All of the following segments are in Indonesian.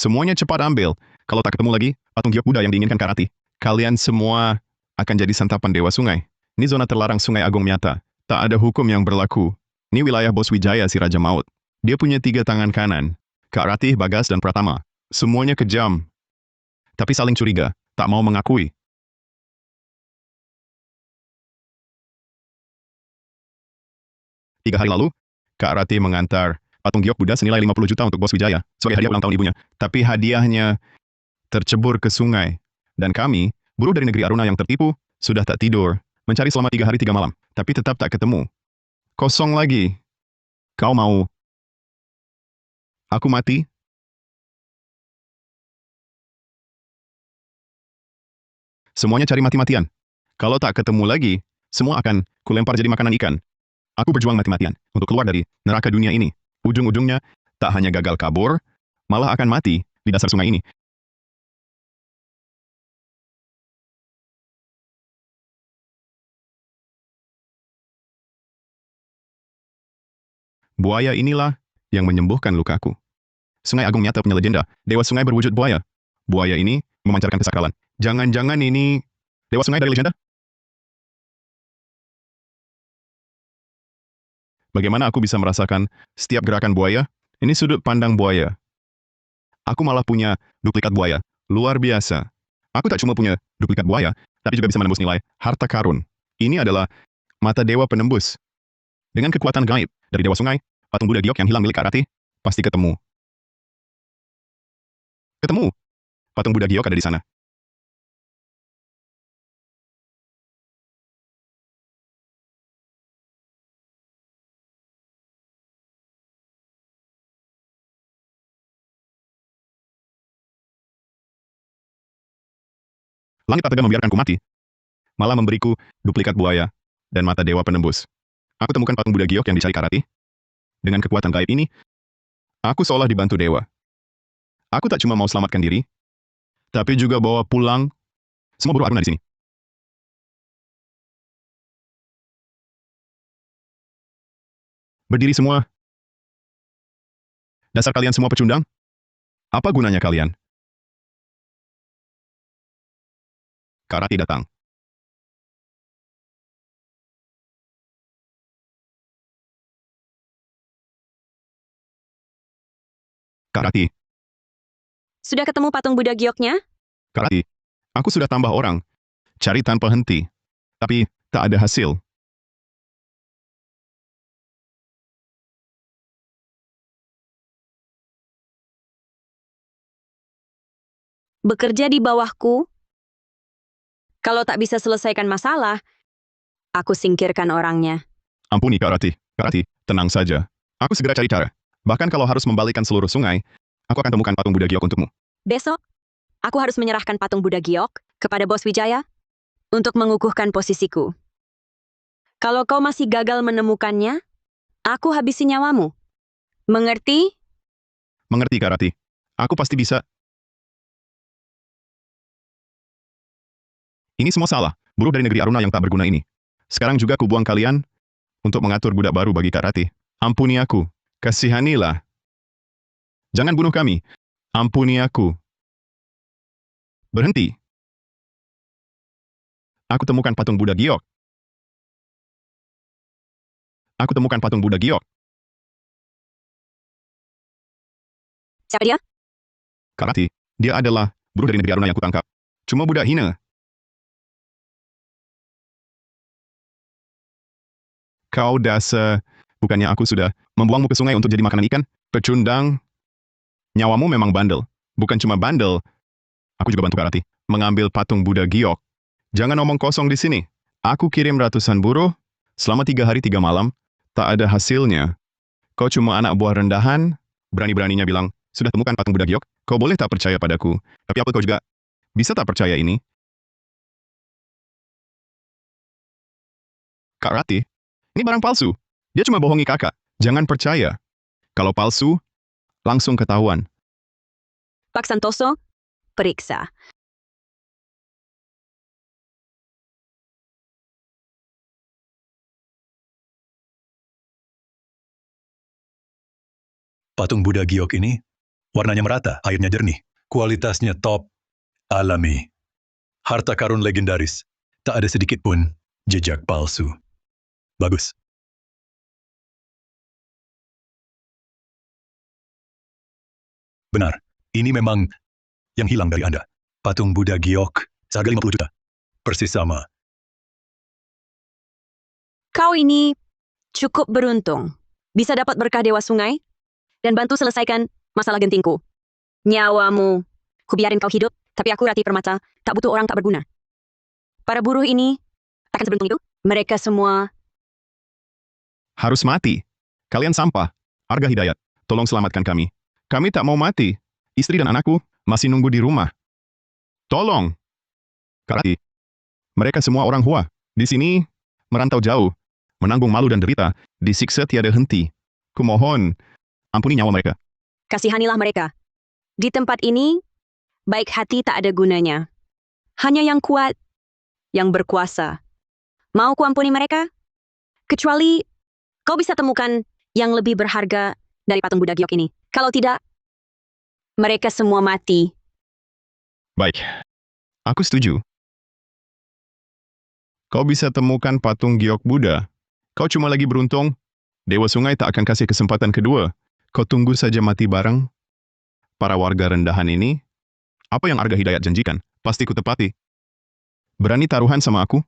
Semuanya cepat ambil. Kalau tak ketemu lagi, patung giok Buddha yang diinginkan Kak Rati. Kalian semua akan jadi santapan Dewa Sungai. Ini zona terlarang Sungai Agung Myatta. Tak ada hukum yang berlaku. Ini wilayah Bos Wijaya si Raja Maut. Dia punya 3 tangan kanan. Kak Rati, Bagas, dan Pratama. Semuanya kejam. Tapi saling curiga. Tak mau mengakui. 3 hari lalu, Kak Rati mengantar patung giok Buddha senilai 50 juta untuk Bos Wijaya sebagai hadiah ulang tahun ibunya. Tapi hadiahnya tercebur ke sungai. Dan kami, buruh dari negeri Aruna yang tertipu, sudah tak tidur, mencari selama 3 hari 3 malam. Tapi tetap tak ketemu. Kosong lagi. Kau mau aku mati? Semuanya cari mati-matian. Kalau tak ketemu lagi, semua akan kulempar jadi makanan ikan. Aku berjuang mati-matian untuk keluar dari neraka dunia ini. Ujung-ujungnya, tak hanya gagal kabur, malah akan mati di dasar sungai ini. Buaya inilah yang menyembuhkan lukaku. Sungai Agung Myatta punya legenda, Dewa Sungai berwujud buaya. Buaya ini memancarkan kesakralan. Jangan-jangan ini Dewa Sungai dari legenda? Bagaimana aku bisa merasakan setiap gerakan buaya? Ini sudut pandang buaya. Aku malah punya duplikat buaya. Luar biasa. Aku tak cuma punya duplikat buaya, tapi juga bisa menembus nilai harta karun. Ini adalah mata dewa penembus. Dengan kekuatan gaib dari Dewa Sungai, patung Buddha giok yang hilang milik Kak Rati, pasti ketemu. Ketemu. Patung Buddha giok ada di sana. Langit tak tega membiarkanku mati, malah memberiku duplikat buaya dan mata dewa penembus. Aku temukan patung Buddha giok yang dicari Kak Rati. Dengan kekuatan gaib ini, aku seolah dibantu dewa. Aku tak cuma mau selamatkan diri, tapi juga bawa pulang semua buruh Aruna di sini. Berdiri semua. Dasar kalian semua pecundang? Apa gunanya kalian? Kak Rati datang. Kak Rati, Sudah ketemu patung Buddha gioknya? Kak Rati, aku sudah tambah orang. Cari tanpa henti. Tapi, tak ada hasil. Bekerja di bawahku? Kalau tak bisa selesaikan masalah, aku singkirkan orangnya. Ampuni Kak Rati. Kak Rati, tenang saja. Aku segera cari cara. Bahkan kalau harus membalikkan seluruh sungai, aku akan temukan patung Buddha giok untukmu. Besok, aku harus menyerahkan patung Buddha giok kepada Bos Wijaya untuk mengukuhkan posisiku. Kalau kau masih gagal menemukannya, aku habisi nyawamu. Mengerti? Mengerti Kak Rati. Aku pasti bisa. Ini semua salah. Buruh dari negeri Aruna yang tak berguna ini. Sekarang juga kubuang kalian untuk mengatur budak baru bagi Kak Rati. Ampuni aku. Kasihanilah. Jangan bunuh kami. Ampuni aku. Berhenti. Aku temukan patung Buddha giok. Aku temukan patung Buddha giok. Siapa dia? Kak Rati, dia adalah buruh dari negeri Aruna yang kutangkap. Cuma budak hina. Kau dasar. Bukannya aku sudah membuangmu ke sungai untuk jadi makanan ikan? Pecundang. Nyawamu memang bandel. Bukan cuma bandel. Aku juga bantu Kak Rati mengambil patung Buddha giok. Jangan omong kosong di sini. Aku kirim ratusan buruh selama 3 hari 3 malam. Tak ada hasilnya. Kau cuma anak buah rendahan. Berani-beraninya bilang, sudah temukan patung Buddha giok. Kau boleh tak percaya padaku. Tapi apa kau juga bisa tak percaya ini? Kak Rati, ini barang palsu. Dia cuma bohongi kakak. Jangan percaya. Kalau palsu, langsung ketahuan. Pak Santoso, periksa. Patung Buddha giok ini Warnanya merata, airnya jernih. Kualitasnya top, alami. Harta karun legendaris. Tak ada sedikit pun jejak palsu. Bagus. Benar, ini memang yang hilang dari Anda. Patung Buddha Giok, seharga 50 juta. Persis sama. Kau ini cukup beruntung. Bisa dapat berkah Dewa Sungai dan bantu selesaikan masalah gentingku. Nyawamu, kubiarin kau hidup, tapi aku Rati Permata, tak butuh orang tak berguna. Para buruh ini akan seberuntung itu. Mereka semua Harus mati. Kalian sampah. Arga Hidayat, tolong selamatkan kami. Kami tak mau mati. Istri dan anakku masih nunggu di rumah. Tolong. Kak Rati. Mereka semua orang Hua. Di sini, merantau jauh. Menanggung malu dan derita, disiksa tiada henti. Kumohon, ampuni nyawa mereka. kasihanilah mereka. Di tempat ini, baik hati tak ada gunanya. Hanya yang kuat, yang berkuasa. Mau kuampuni mereka? Kecuali kau bisa temukan yang lebih berharga dari patung Buddha Giok ini. Kalau tidak, mereka semua mati. Baik. Aku setuju. Kau bisa temukan patung Giok Buddha. Kau cuma lagi beruntung. Dewa Sungai tak akan kasih kesempatan kedua. Kau tunggu saja mati bareng. Para warga rendahan ini, apa yang Arga Hidayat janjikan, pasti ku tepati. Berani taruhan sama aku?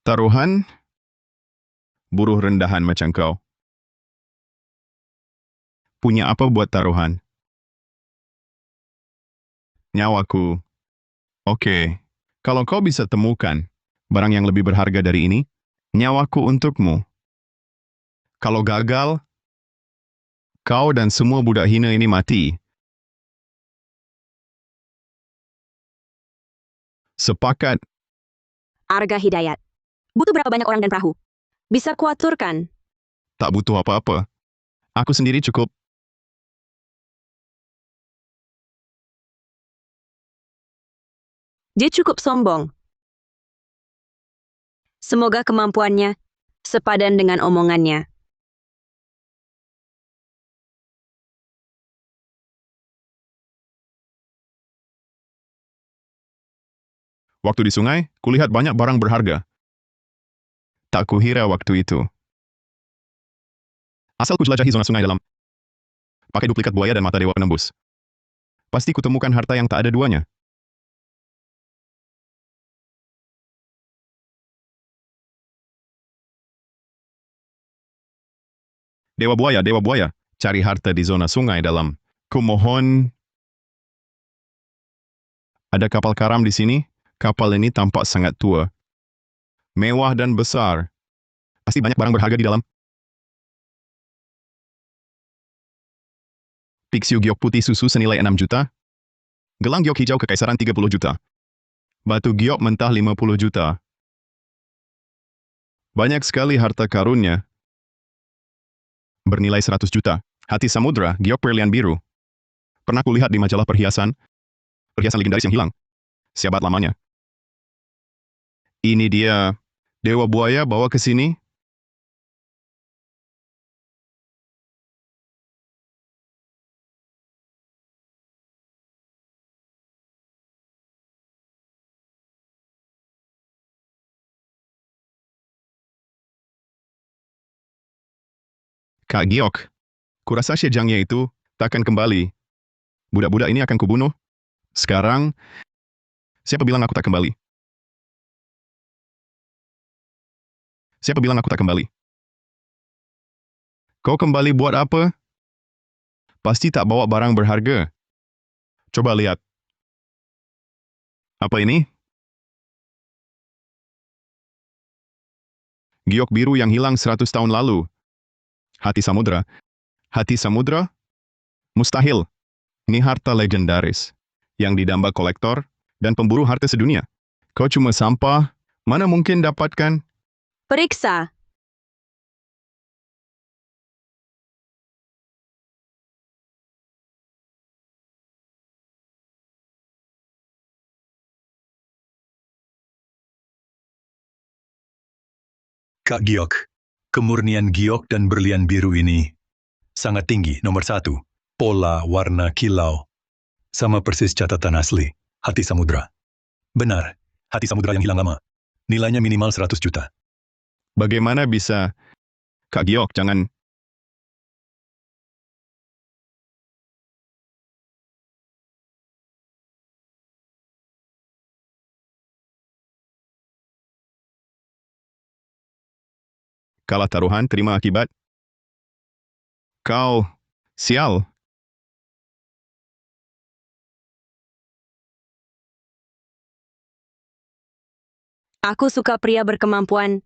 Taruhan? Buruh rendahan macam kau. Punya apa buat taruhan? Nyawaku. Oke. Kalau kau bisa temukan barang yang lebih berharga dari ini, nyawaku untukmu. Kalau gagal, kau dan semua budak hina ini mati. Sepakat. Arga Hidayat. Butuh berapa banyak orang dan perahu? Bisa kuaturkan. Tak butuh apa-apa. Aku sendiri cukup. Dia cukup sombong. Semoga kemampuannya sepadan dengan omongannya. Waktu di sungai, kulihat banyak barang berharga. Tak kuhira waktu itu. Asal ku jelajahi zona sungai dalam. Pakai duplikat buaya dan mata dewa penembus. Pasti kutemukan harta yang tak ada duanya. Dewa buaya, cari harta di zona sungai dalam. Kumohon. Ada kapal karam di sini. Kapal ini tampak sangat tua. Mewah dan besar. Pasti banyak barang berharga di dalam. Piksiu giok putih susu senilai 6 juta. Gelang giok hijau kekaisaran 30 juta. Batu giok mentah 50 juta. Banyak sekali harta karunnya. Bernilai 100 juta. Hati samudra, giok berlian biru. Pernah kulihat di majalah perhiasan legendaris yang hilang. Siabat lamanya. Ini dia. Dewa buaya bawa ke sini. Kak Giok, kurasa Shejangnya itu takkan kembali. Budak-budak ini akan kubunuh. Sekarang, siapa bilang aku tak kembali? Siapa bilang aku tak kembali? Kau kembali buat apa? Pasti tak bawa barang berharga. Coba lihat. Apa ini? Giok biru yang hilang 100 tahun lalu. Hati samudra. Hati samudra? Mustahil. Ini harta legendaris. Yang didamba kolektor dan pemburu harta sedunia. Kau cuma sampah. Mana mungkin dapatkan? Periksa. Kak Giok, kemurnian giok dan berlian biru ini sangat tinggi, nomor 1. pola, warna, kilau. Sama persis catatan asli, hati samudra. Benar, hati samudra yang hilang lama. Nilainya minimal 100 juta. Bagaimana bisa... Kak Giok, jangan... Kalah taruhan, terima akibat. Kau... Sial. Aku suka pria berkemampuan.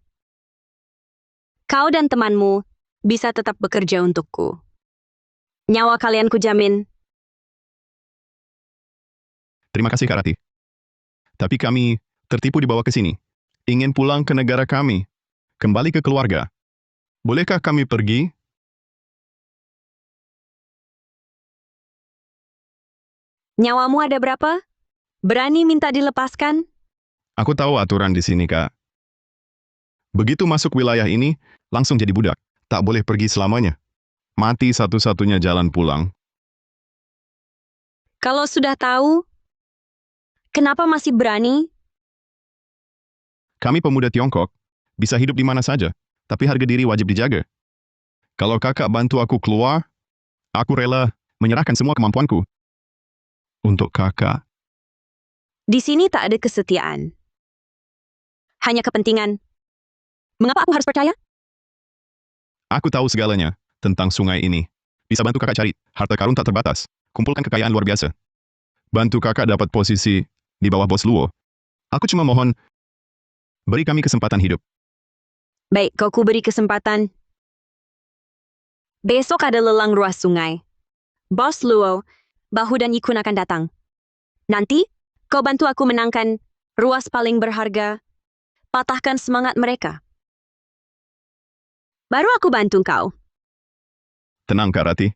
Kau dan temanmu bisa tetap bekerja untukku. Nyawa kalian kujamin. Terima kasih, Kak Rati. Tapi kami tertipu dibawa ke sini. Ingin pulang ke negara kami. Kembali ke keluarga. Bolehkah kami pergi? Nyawamu ada berapa? Berani minta dilepaskan? Aku tahu aturan di sini, Kak. Begitu masuk wilayah ini, langsung jadi budak. Tak boleh pergi selamanya. Mati satu-satunya jalan pulang. Kalau sudah tahu, kenapa masih berani? Kami pemuda Tiongkok, bisa hidup di mana saja, tapi harga diri wajib dijaga. Kalau kakak bantu aku keluar, aku rela menyerahkan semua kemampuanku. Untuk kakak. Di sini tak ada kesetiaan. Hanya kepentingan. Mengapa aku harus percaya? Aku tahu segalanya tentang sungai ini. Bisa bantu kakak cari, harta karun tak terbatas. Kumpulkan kekayaan luar biasa. Bantu kakak dapat posisi di bawah bos Luo. Aku cuma mohon, beri kami kesempatan hidup. Baik, kau kuberi kesempatan. Besok ada lelang ruas sungai. Bos Luo, Bahu dan Ikun akan datang. Nanti, kau bantu aku menangkan ruas paling berharga. Patahkan semangat mereka. Baru aku bantu kau. Tenang, Kak Rati.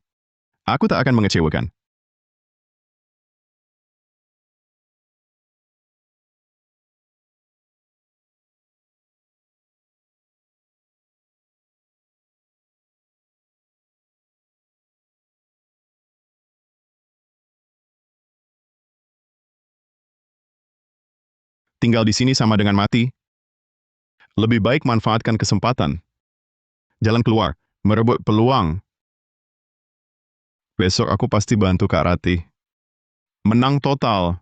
Aku tak akan mengecewakan. Tinggal di sini sama dengan mati. Lebih baik manfaatkan kesempatan. Jalan keluar, merebut peluang. Besok aku pasti bantu Kak Rati. Menang total.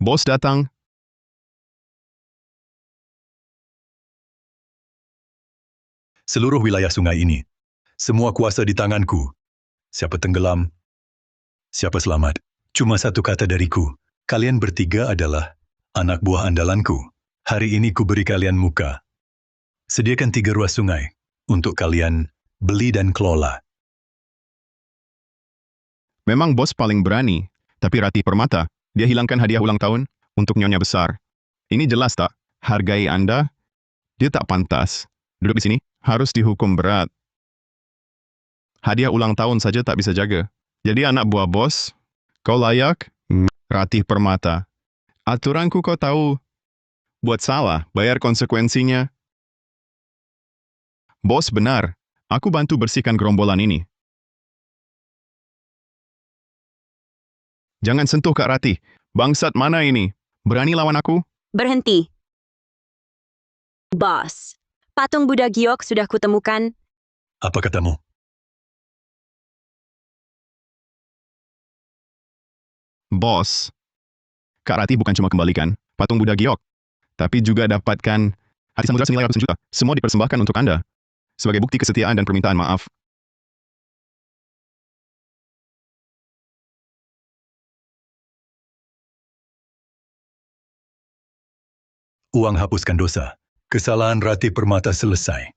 Bos datang. Seluruh wilayah sungai ini, semua kuasa di tanganku. Siapa tenggelam, siapa selamat. Cuma satu kata dariku, kalian bertiga adalah anak buah andalanku. Hari ini ku beri kalian muka. Sediakan 3 ruas sungai untuk kalian beli dan kelola. Memang bos paling berani. Tapi Rati Permata, dia hilangkan hadiah ulang tahun untuk nyonya besar. Ini jelas tak? Hargai Anda, dia tak pantas. Duduk di sini, harus dihukum berat. Hadiah ulang tahun saja tak bisa jaga. Jadi anak buah bos, kau layak? Rati Permata. Aturanku kau tahu. Buat salah, bayar konsekuensinya. Bos benar, aku bantu bersihkan gerombolan ini. Jangan sentuh Kak Rati. Bangsat mana ini? Berani lawan aku? Berhenti. Bos, patung Buddha Giok sudah kutemukan. Apa katamu? Bos, Kak Rati bukan cuma kembalikan patung Buddha Giok, tapi juga dapatkan hati samudra senilai ratusan juta. Semua dipersembahkan untuk Anda. Sebagai bukti kesetiaan dan permintaan maaf. Uang hapuskan dosa. Kesalahan Rati Permata selesai.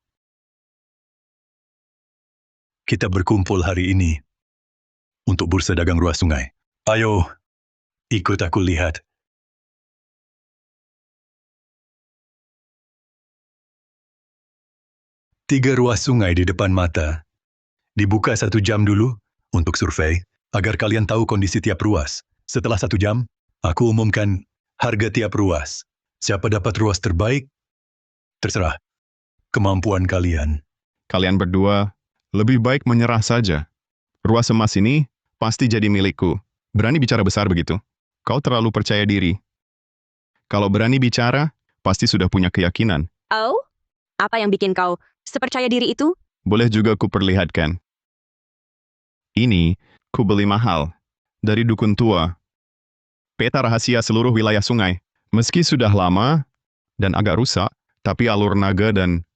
Kita berkumpul hari ini untuk bursa dagang ruas sungai. Ayo, ikut aku lihat. Tiga ruas sungai di depan mata. Dibuka 1 jam dulu untuk survei, agar kalian tahu kondisi tiap ruas. Setelah 1 jam, Aku umumkan harga tiap ruas. Siapa dapat ruas terbaik? Terserah. Kemampuan kalian. Kalian berdua lebih baik menyerah saja. Ruas emas ini pasti jadi milikku. Berani bicara besar begitu? Kau terlalu percaya diri. Kalau berani bicara, pasti sudah punya keyakinan. Oh? Apa yang bikin kau sepercaya diri itu? Boleh juga kuperlihatkan. Ini ku beli mahal. Dari dukun tua. Peta rahasia seluruh wilayah sungai. Meski sudah lama dan agak rusak, tapi alur naga dan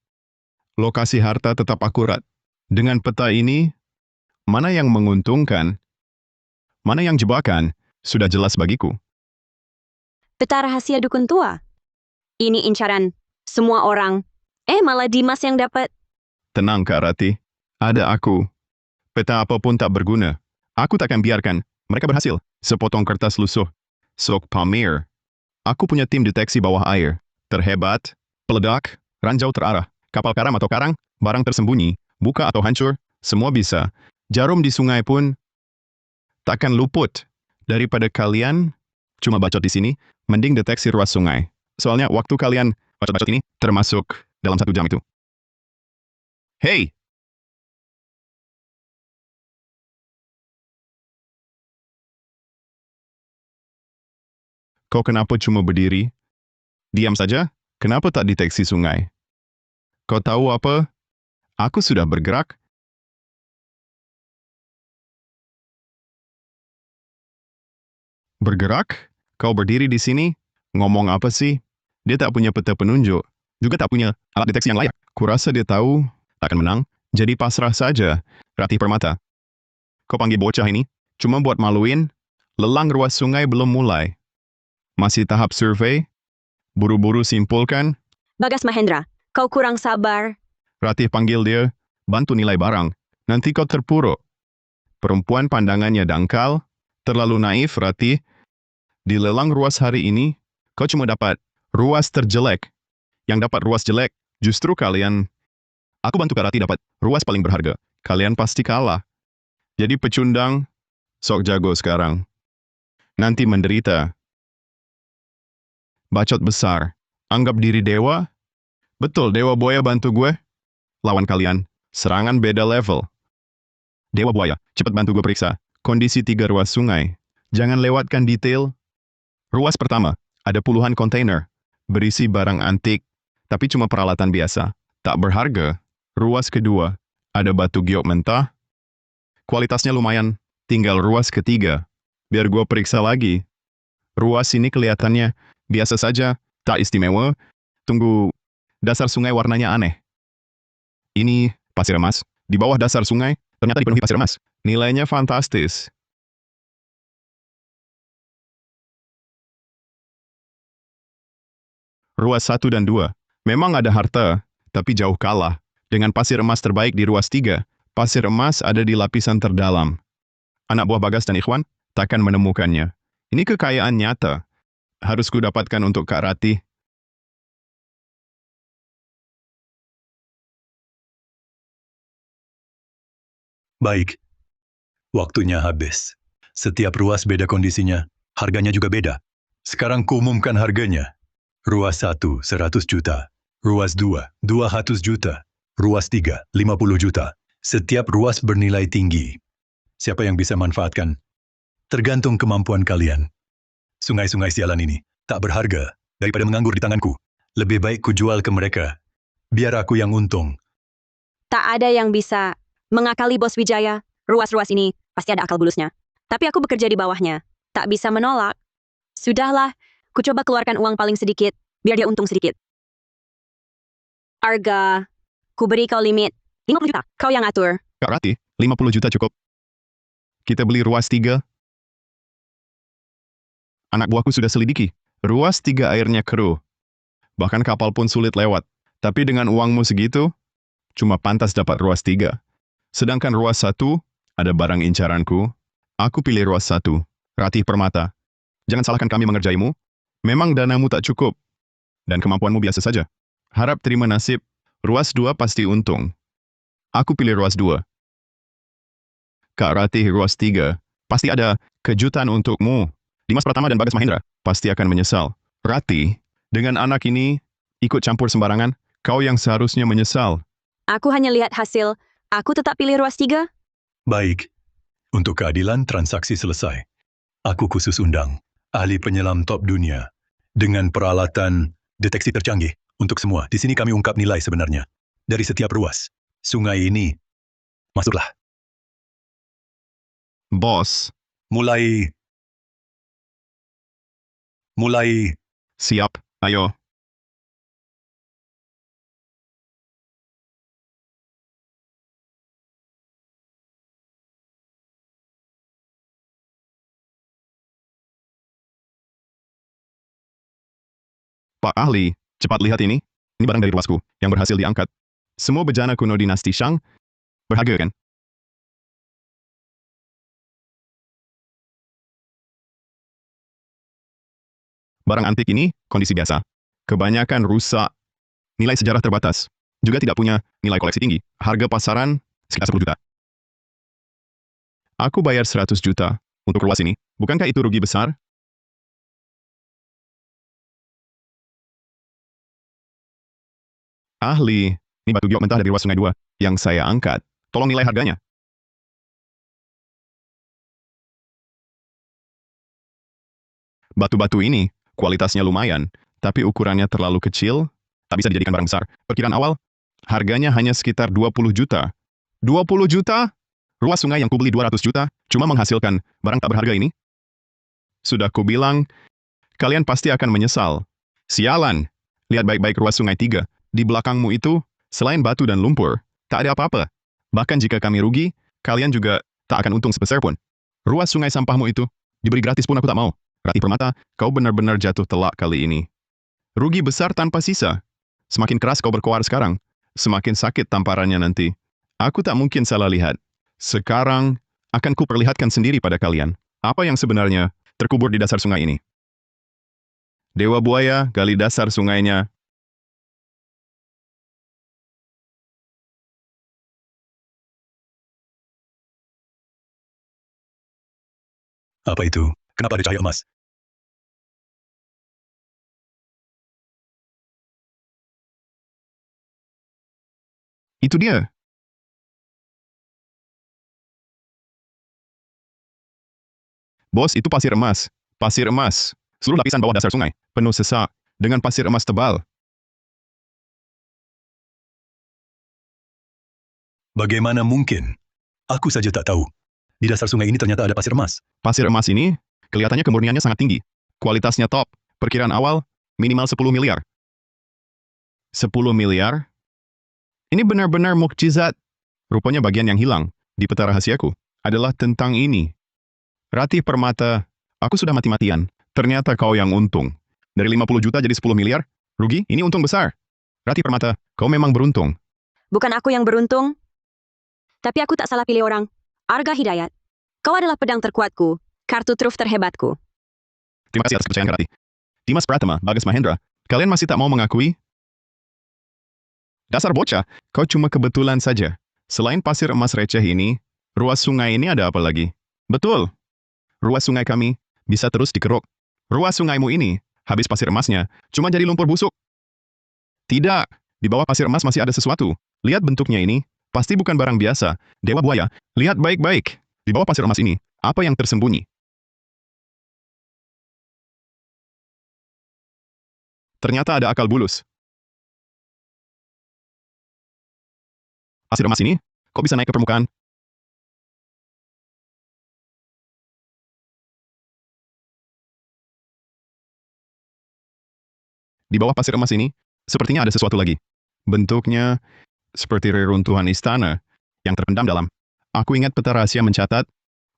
lokasi harta tetap akurat. Dengan peta ini, mana yang menguntungkan, mana yang jebakan, sudah jelas bagiku. Peta rahasia dukun tua. Ini incaran semua orang. Malah Dimas yang dapat. Tenang, Kak Rati. Ada aku. Peta apapun tak berguna. Aku takkan biarkan mereka berhasil. Sepotong kertas lusuh. Sok pamer. Aku punya tim deteksi bawah air. Terhebat, peledak, ranjau terarah, kapal karam atau karang, barang tersembunyi, buka atau hancur, semua bisa. Jarum di sungai pun takkan luput. Daripada kalian cuma bacot di sini, mending deteksi ruas sungai. Soalnya waktu kalian bacot-bacot ini termasuk dalam 1 jam itu. Hei! Kau kenapa cuma berdiri? Diam saja? Kenapa tak deteksi sungai? Kau tahu apa? Aku sudah bergerak. Bergerak? Kau berdiri di sini? Ngomong apa sih? Dia tak punya peta penunjuk. Juga tak punya alat deteksi yang layak. Kurasa dia tahu takkan menang. Jadi pasrah saja. Ratih Permata. Kau panggil bocah ini? Cuma buat maluin? Lelang ruas sungai belum mulai. Masih tahap survei? Buru-buru simpulkan? Bagas Mahendra, kau kurang sabar. Ratih panggil dia, bantu nilai barang. Nanti kau terpuruk. Perempuan pandangannya dangkal, terlalu naif, Ratih. Di lelang ruas hari ini, kau cuma dapat ruas terjelek. Yang dapat ruas jelek, justru kalian. Aku bantu Kak Ratih dapat ruas paling berharga. Kalian pasti kalah. Jadi pecundang, sok jago sekarang. Nanti menderita. Bacot besar. Anggap diri dewa? Betul, Dewa Buaya bantu gue. Lawan kalian. Serangan beda level. Dewa Buaya, cepat bantu gue periksa kondisi 3 ruas sungai. Jangan lewatkan detail. Ruas pertama, ada puluhan kontainer. Berisi barang antik, tapi cuma peralatan biasa. Tak berharga. Ruas kedua, ada batu giok mentah. Kualitasnya lumayan. Tinggal ruas ketiga. Biar gue periksa lagi. Ruas ini kelihatannya biasa saja, tak istimewa. Tunggu, dasar sungai warnanya aneh. Ini pasir emas. Di bawah dasar sungai, ternyata dipenuhi pasir emas. Nilainya fantastis. Ruas 1 dan 2. Memang ada harta, tapi jauh kalah. Dengan pasir emas terbaik di ruas 3, pasir emas ada di lapisan terdalam. Anak buah Bagas dan Ikhwan takkan menemukannya. Ini kekayaan nyata. Harus ku dapatkan untuk Kak Ratih. Baik. Waktunya habis. Setiap ruas beda kondisinya, harganya juga beda. Sekarang kuumumkan harganya. Ruas 1, 100 juta. Ruas 2, 200 juta. Ruas 3, 50 juta. Setiap ruas bernilai tinggi. Siapa yang bisa manfaatkan? Tergantung kemampuan kalian. Sungai-sungai sialan ini tak berharga daripada menganggur di tanganku. Lebih baik ku jual ke mereka. Biar aku yang untung. Tak ada yang bisa mengakali Bos Wijaya. Ruas-ruas ini pasti ada akal bulusnya. Tapi aku bekerja di bawahnya. Tak bisa menolak. Sudahlah, ku coba keluarkan uang paling sedikit, biar dia untung sedikit. Arga, ku beri kau limit 50 juta. Kau yang atur. Kak Ratih, 50 juta cukup. Kita beli ruas 3. Anak buahku sudah selidiki. Ruas 3 airnya keruh. Bahkan kapal pun sulit lewat. Tapi dengan uangmu segitu, cuma pantas dapat ruas 3. Sedangkan ruas 1, ada barang incaranku. Aku pilih ruas 1. Ratih Permata. Jangan salahkan kami mengerjaimu. Memang danamu tak cukup. Dan kemampuanmu biasa saja. Harap terima nasib. Ruas 2 pasti untung. Aku pilih ruas 2. Kak Ratih ruas 3. Pasti ada kejutan untukmu. Dimas Pratama dan Bagas Mahendra pasti akan menyesal. Rati, dengan anak ini ikut campur sembarangan, kau yang seharusnya menyesal. Aku hanya lihat hasil. Aku tetap pilih ruas 3. Baik. Untuk keadilan transaksi selesai. Aku khusus undang ahli penyelam top dunia dengan peralatan deteksi tercanggih untuk semua. Di sini kami ungkap nilai sebenarnya dari setiap ruas sungai ini. Masuklah. Bos, Mulai. siap, ayo. Pak Ahli, cepat lihat ini. Ini barang dari ruasku yang berhasil diangkat. Semua bejana kuno dinasti Shang berharga kan? Barang antik ini kondisi biasa. Kebanyakan rusak, nilai sejarah terbatas. Juga tidak punya nilai koleksi tinggi. Harga pasaran sekitar 10 juta. Aku bayar 100 juta untuk ruas ini. Bukankah itu rugi besar? Ahli, ini batu giok mentah dari ruas Sungai 2 yang saya angkat. Tolong nilai harganya. Batu-batu ini kualitasnya lumayan, tapi ukurannya terlalu kecil, tak bisa dijadikan barang besar. Perkiraan awal, harganya hanya sekitar 20 juta. 20 juta? Ruas sungai yang kubeli 200 juta, cuma menghasilkan barang tak berharga ini? Sudah kubilang, kalian pasti akan menyesal. Sialan! Lihat baik-baik ruas sungai 3. Di belakangmu itu, selain batu dan lumpur, tak ada apa-apa. Bahkan jika kami rugi, kalian juga tak akan untung sepeser pun. Ruas sungai sampahmu itu, diberi gratis pun aku tak mau. Rati Permata, kau benar-benar jatuh telak kali ini. Rugi besar tanpa sisa. Semakin keras kau berkoar sekarang, semakin sakit tamparannya nanti. Aku tak mungkin salah lihat. Sekarang, akan kuperlihatkan sendiri pada kalian. Apa yang sebenarnya terkubur di dasar sungai ini. Dewa buaya gali dasar sungainya. Apa itu? Kenapa ada cahaya emas? Itu dia. Bos, itu pasir emas. Pasir emas. Seluruh lapisan bawah dasar sungai, penuh sesak, dengan pasir emas tebal. Bagaimana mungkin? Aku saja tak tahu. Di dasar sungai ini ternyata ada pasir emas. Pasir emas ini, kelihatannya kemurniannya sangat tinggi. Kualitasnya top. Perkiraan awal, minimal 10 miliar. 10 miliar? Ini benar-benar mukjizat. Rupanya bagian yang hilang di peta rahasiaku adalah tentang ini. Rati Permata, aku sudah mati-matian. Ternyata kau yang untung. Dari 50 juta jadi 10 miliar? Rugi? Ini untung besar. Rati Permata, kau memang beruntung. Bukan aku yang beruntung. Tapi aku tak salah pilih orang. Arga Hidayat. Kau adalah pedang terkuatku. Kartu truf terhebatku. Terima kasih atas kepercayaan Rati. Dimas Pratama, Bagas Mahendra, kalian masih tak mau mengakui? Dasar bocah, kau cuma kebetulan saja. Selain pasir emas receh ini, ruas sungai ini ada apa lagi? Betul. Ruas sungai kami bisa terus dikeruk. Ruas sungaimu ini, habis pasir emasnya, cuma jadi lumpur busuk. Tidak, di bawah pasir emas masih ada sesuatu. Lihat bentuknya ini, pasti bukan barang biasa. Dewa buaya, lihat baik-baik. Di bawah pasir emas ini, apa yang tersembunyi? Ternyata ada akal bulus. Pasir emas ini, kok bisa naik ke permukaan? Di bawah pasir emas ini, sepertinya ada sesuatu lagi. Bentuknya seperti reruntuhan istana yang terpendam dalam. Aku ingat peta rahasia mencatat,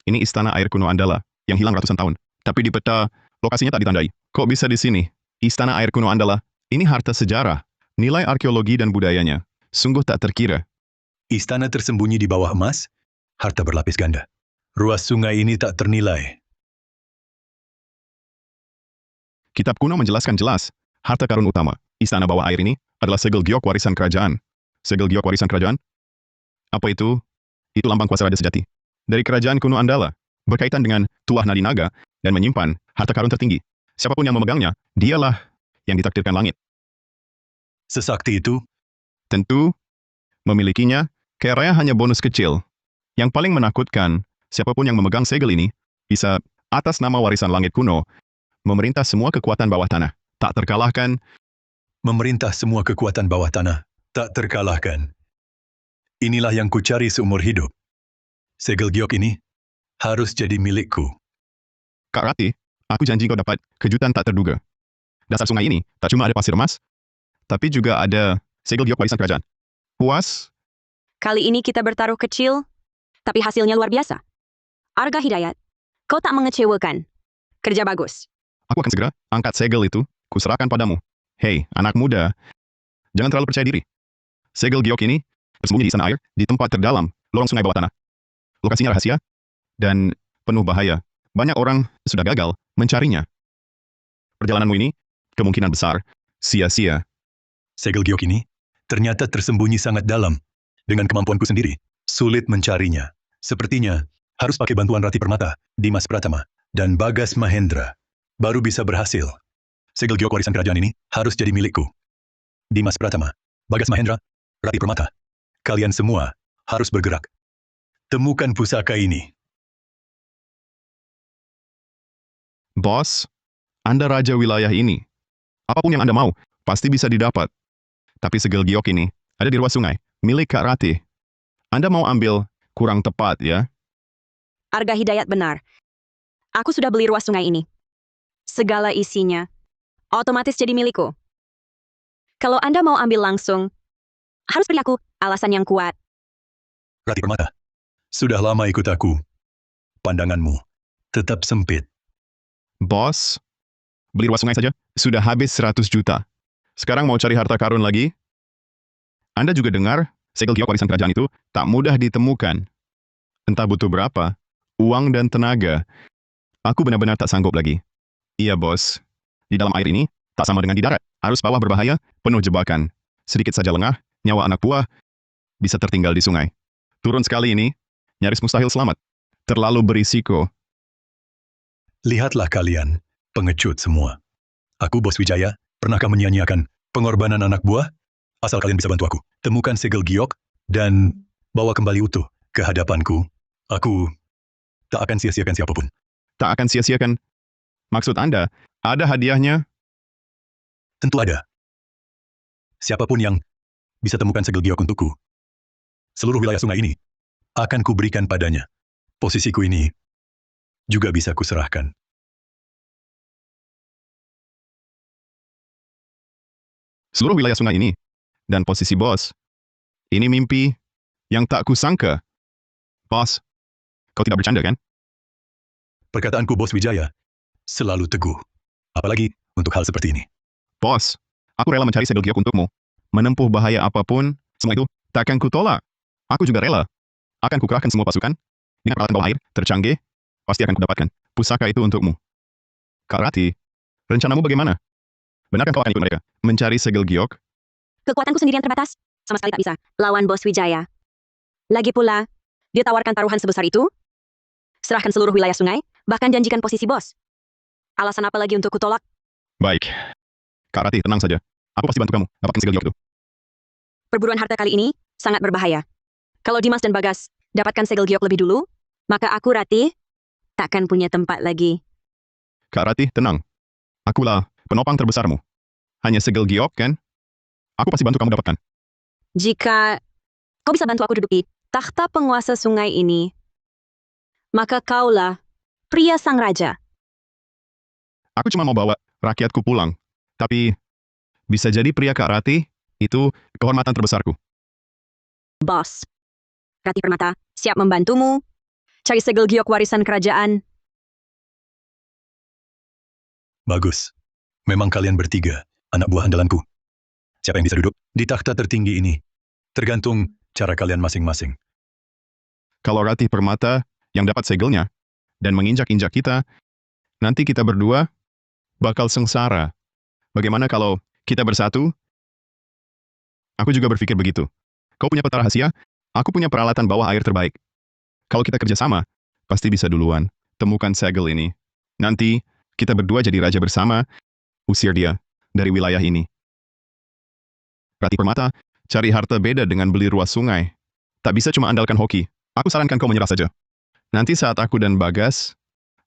ini istana air kuno Andala yang hilang ratusan tahun. Tapi di peta, lokasinya tak ditandai. Kok bisa di sini? Istana air kuno Andala, ini harta sejarah, nilai arkeologi dan budayanya. Sungguh tak terkira. Istana tersembunyi di bawah emas, harta berlapis ganda. Ruas sungai ini tak ternilai. Kitab kuno menjelaskan jelas, harta karun utama, istana bawah air ini, adalah segel giok warisan kerajaan. Segel giok warisan kerajaan? Apa itu? Itu lambang kuasa raja sejati. Dari kerajaan kuno Andala, berkaitan dengan tuah nadi naga, dan menyimpan harta karun tertinggi. Siapapun yang memegangnya, dialah yang ditakdirkan langit. Sesakti itu, Tentu, memilikinya, kaya raya hanya bonus kecil. Yang paling menakutkan, siapapun yang memegang segel ini, bisa, atas nama warisan langit kuno, memerintah semua kekuatan bawah tanah. Tak terkalahkan, memerintah semua kekuatan bawah tanah, tak terkalahkan. Inilah yang kucari seumur hidup. Segel giok ini harus jadi milikku. Kak Rati, aku janji kau dapat kejutan tak terduga. Dasar sungai ini tak cuma ada pasir emas, tapi juga ada segel giok warisan kerajaan. Puas? Kali ini kita bertaruh kecil, tapi hasilnya luar biasa. Arga Hidayat, kau tak mengecewakan. Kerja bagus. Aku akan segera angkat segel itu, kuserahkan padamu. Hei, anak muda, jangan terlalu percaya diri. Segel giok ini bersembunyi di sana air, di tempat terdalam, lorong sungai bawah tanah. Lokasinya rahasia, dan penuh bahaya. Banyak orang sudah gagal mencarinya. Perjalananmu ini, kemungkinan besar, sia-sia. Segel giok ini ternyata tersembunyi sangat dalam. Dengan kemampuanku sendiri, sulit mencarinya. Sepertinya harus pakai bantuan Rati Permata, Dimas Pratama, dan Bagas Mahendra. Baru bisa berhasil. Segel giok warisan kerajaan ini harus jadi milikku. Dimas Pratama, Bagas Mahendra, Rati Permata. Kalian semua harus bergerak. Temukan pusaka ini. Bos, Anda raja wilayah ini. Apapun yang Anda mau, pasti bisa didapat. Tapi segel giok ini ada di ruas sungai, milik Kak Rati. Anda mau ambil kurang tepat, ya? Arga Hidayat benar. Aku sudah beli ruas sungai ini. Segala isinya otomatis jadi milikku. Kalau Anda mau ambil langsung, harus beri aku alasan yang kuat. Rati Permata, sudah lama ikut aku. Pandanganmu tetap sempit. Bos, beli ruas sungai saja, sudah habis 100 juta. Sekarang mau cari harta karun lagi? Anda juga dengar, segel giok warisan kerajaan itu tak mudah ditemukan. Entah butuh berapa, uang dan tenaga. Aku benar-benar tak sanggup lagi. Iya, bos. Di dalam air ini, tak sama dengan di darat. Arus bawah berbahaya, penuh jebakan. Sedikit saja lengah, nyawa anak buah bisa tertinggal di sungai. Turun sekali ini, nyaris mustahil selamat. Terlalu berisiko. Lihatlah kalian, pengecut semua. Aku, Bos Wijaya, pernahkah menyia-nyiakan pengorbanan anak buah? Asal kalian bisa bantu aku, temukan segel giok, dan bawa kembali utuh ke hadapanku. Aku tak akan sia-siakan siapapun. Tak akan sia-siakan. Maksud Anda, ada hadiahnya? Tentu ada. Siapapun yang bisa temukan segel giok untukku, seluruh wilayah sungai ini akan kuberikan padanya. Posisiku ini juga bisa kuserahkan. Seluruh wilayah sungai ini, dan posisi bos. Ini mimpi yang tak kusangka. Bos, kau tidak bercanda kan? Perkataanku, Bos Wijaya, selalu teguh. Apalagi untuk hal seperti ini. Bos, aku rela mencari segel giok untukmu. Menempuh bahaya apapun, semua itu takkan kutolak. Aku juga rela. Akan kukerahkan semua pasukan. Dengan peralatan bawah air, tercanggih, pasti akan kudapatkan pusaka itu untukmu. Kak Rati, rencanamu bagaimana? Benarkah kau akan ikut mereka mencari segel giok? Kekuatanku sendiri yang terbatas. Sama sekali tak bisa lawan Bos Wijaya. Lagi pula, dia tawarkan taruhan sebesar itu. Serahkan seluruh wilayah sungai, bahkan janjikan posisi bos. Alasan apa lagi untuk kutolak? Baik. Kak Rati, tenang saja. Aku pasti bantu kamu dapatkan segel giok itu. Perburuan harta kali ini sangat berbahaya. Kalau Dimas dan Bagas dapatkan segel giok lebih dulu, maka aku, Rati, takkan punya tempat lagi. Kak Rati, tenang. Akulah penopang terbesarmu. Hanya segel giok, kan? Aku pasti bantu kamu dapatkan. Jika kau bisa bantu aku duduki takhta penguasa sungai ini, maka kaulah pria sang raja. Aku cuma mau bawa rakyatku pulang. Tapi, bisa jadi pria Kak Rati, itu kehormatan terbesarku. Bos, Rati Permata siap membantumu cari segel giok warisan kerajaan. Bagus. Memang kalian bertiga, anak buah andalanku. Siapa yang bisa duduk di takhta tertinggi ini? Tergantung cara kalian masing-masing. Kalau Rati Permata yang dapat segelnya, dan menginjak-injak kita, nanti kita berdua bakal sengsara. Bagaimana kalau kita bersatu? Aku juga berpikir begitu. Kau punya peta rahasia, aku punya peralatan bawah air terbaik. Kalau kita kerjasama, pasti bisa duluan temukan segel ini. Nanti, Kita berdua jadi raja bersama, usir dia dari wilayah ini. Rati Permata, cari harta beda dengan beli ruas sungai. Tak bisa cuma andalkan hoki. Aku sarankan kau menyerah saja. Nanti saat aku dan Bagas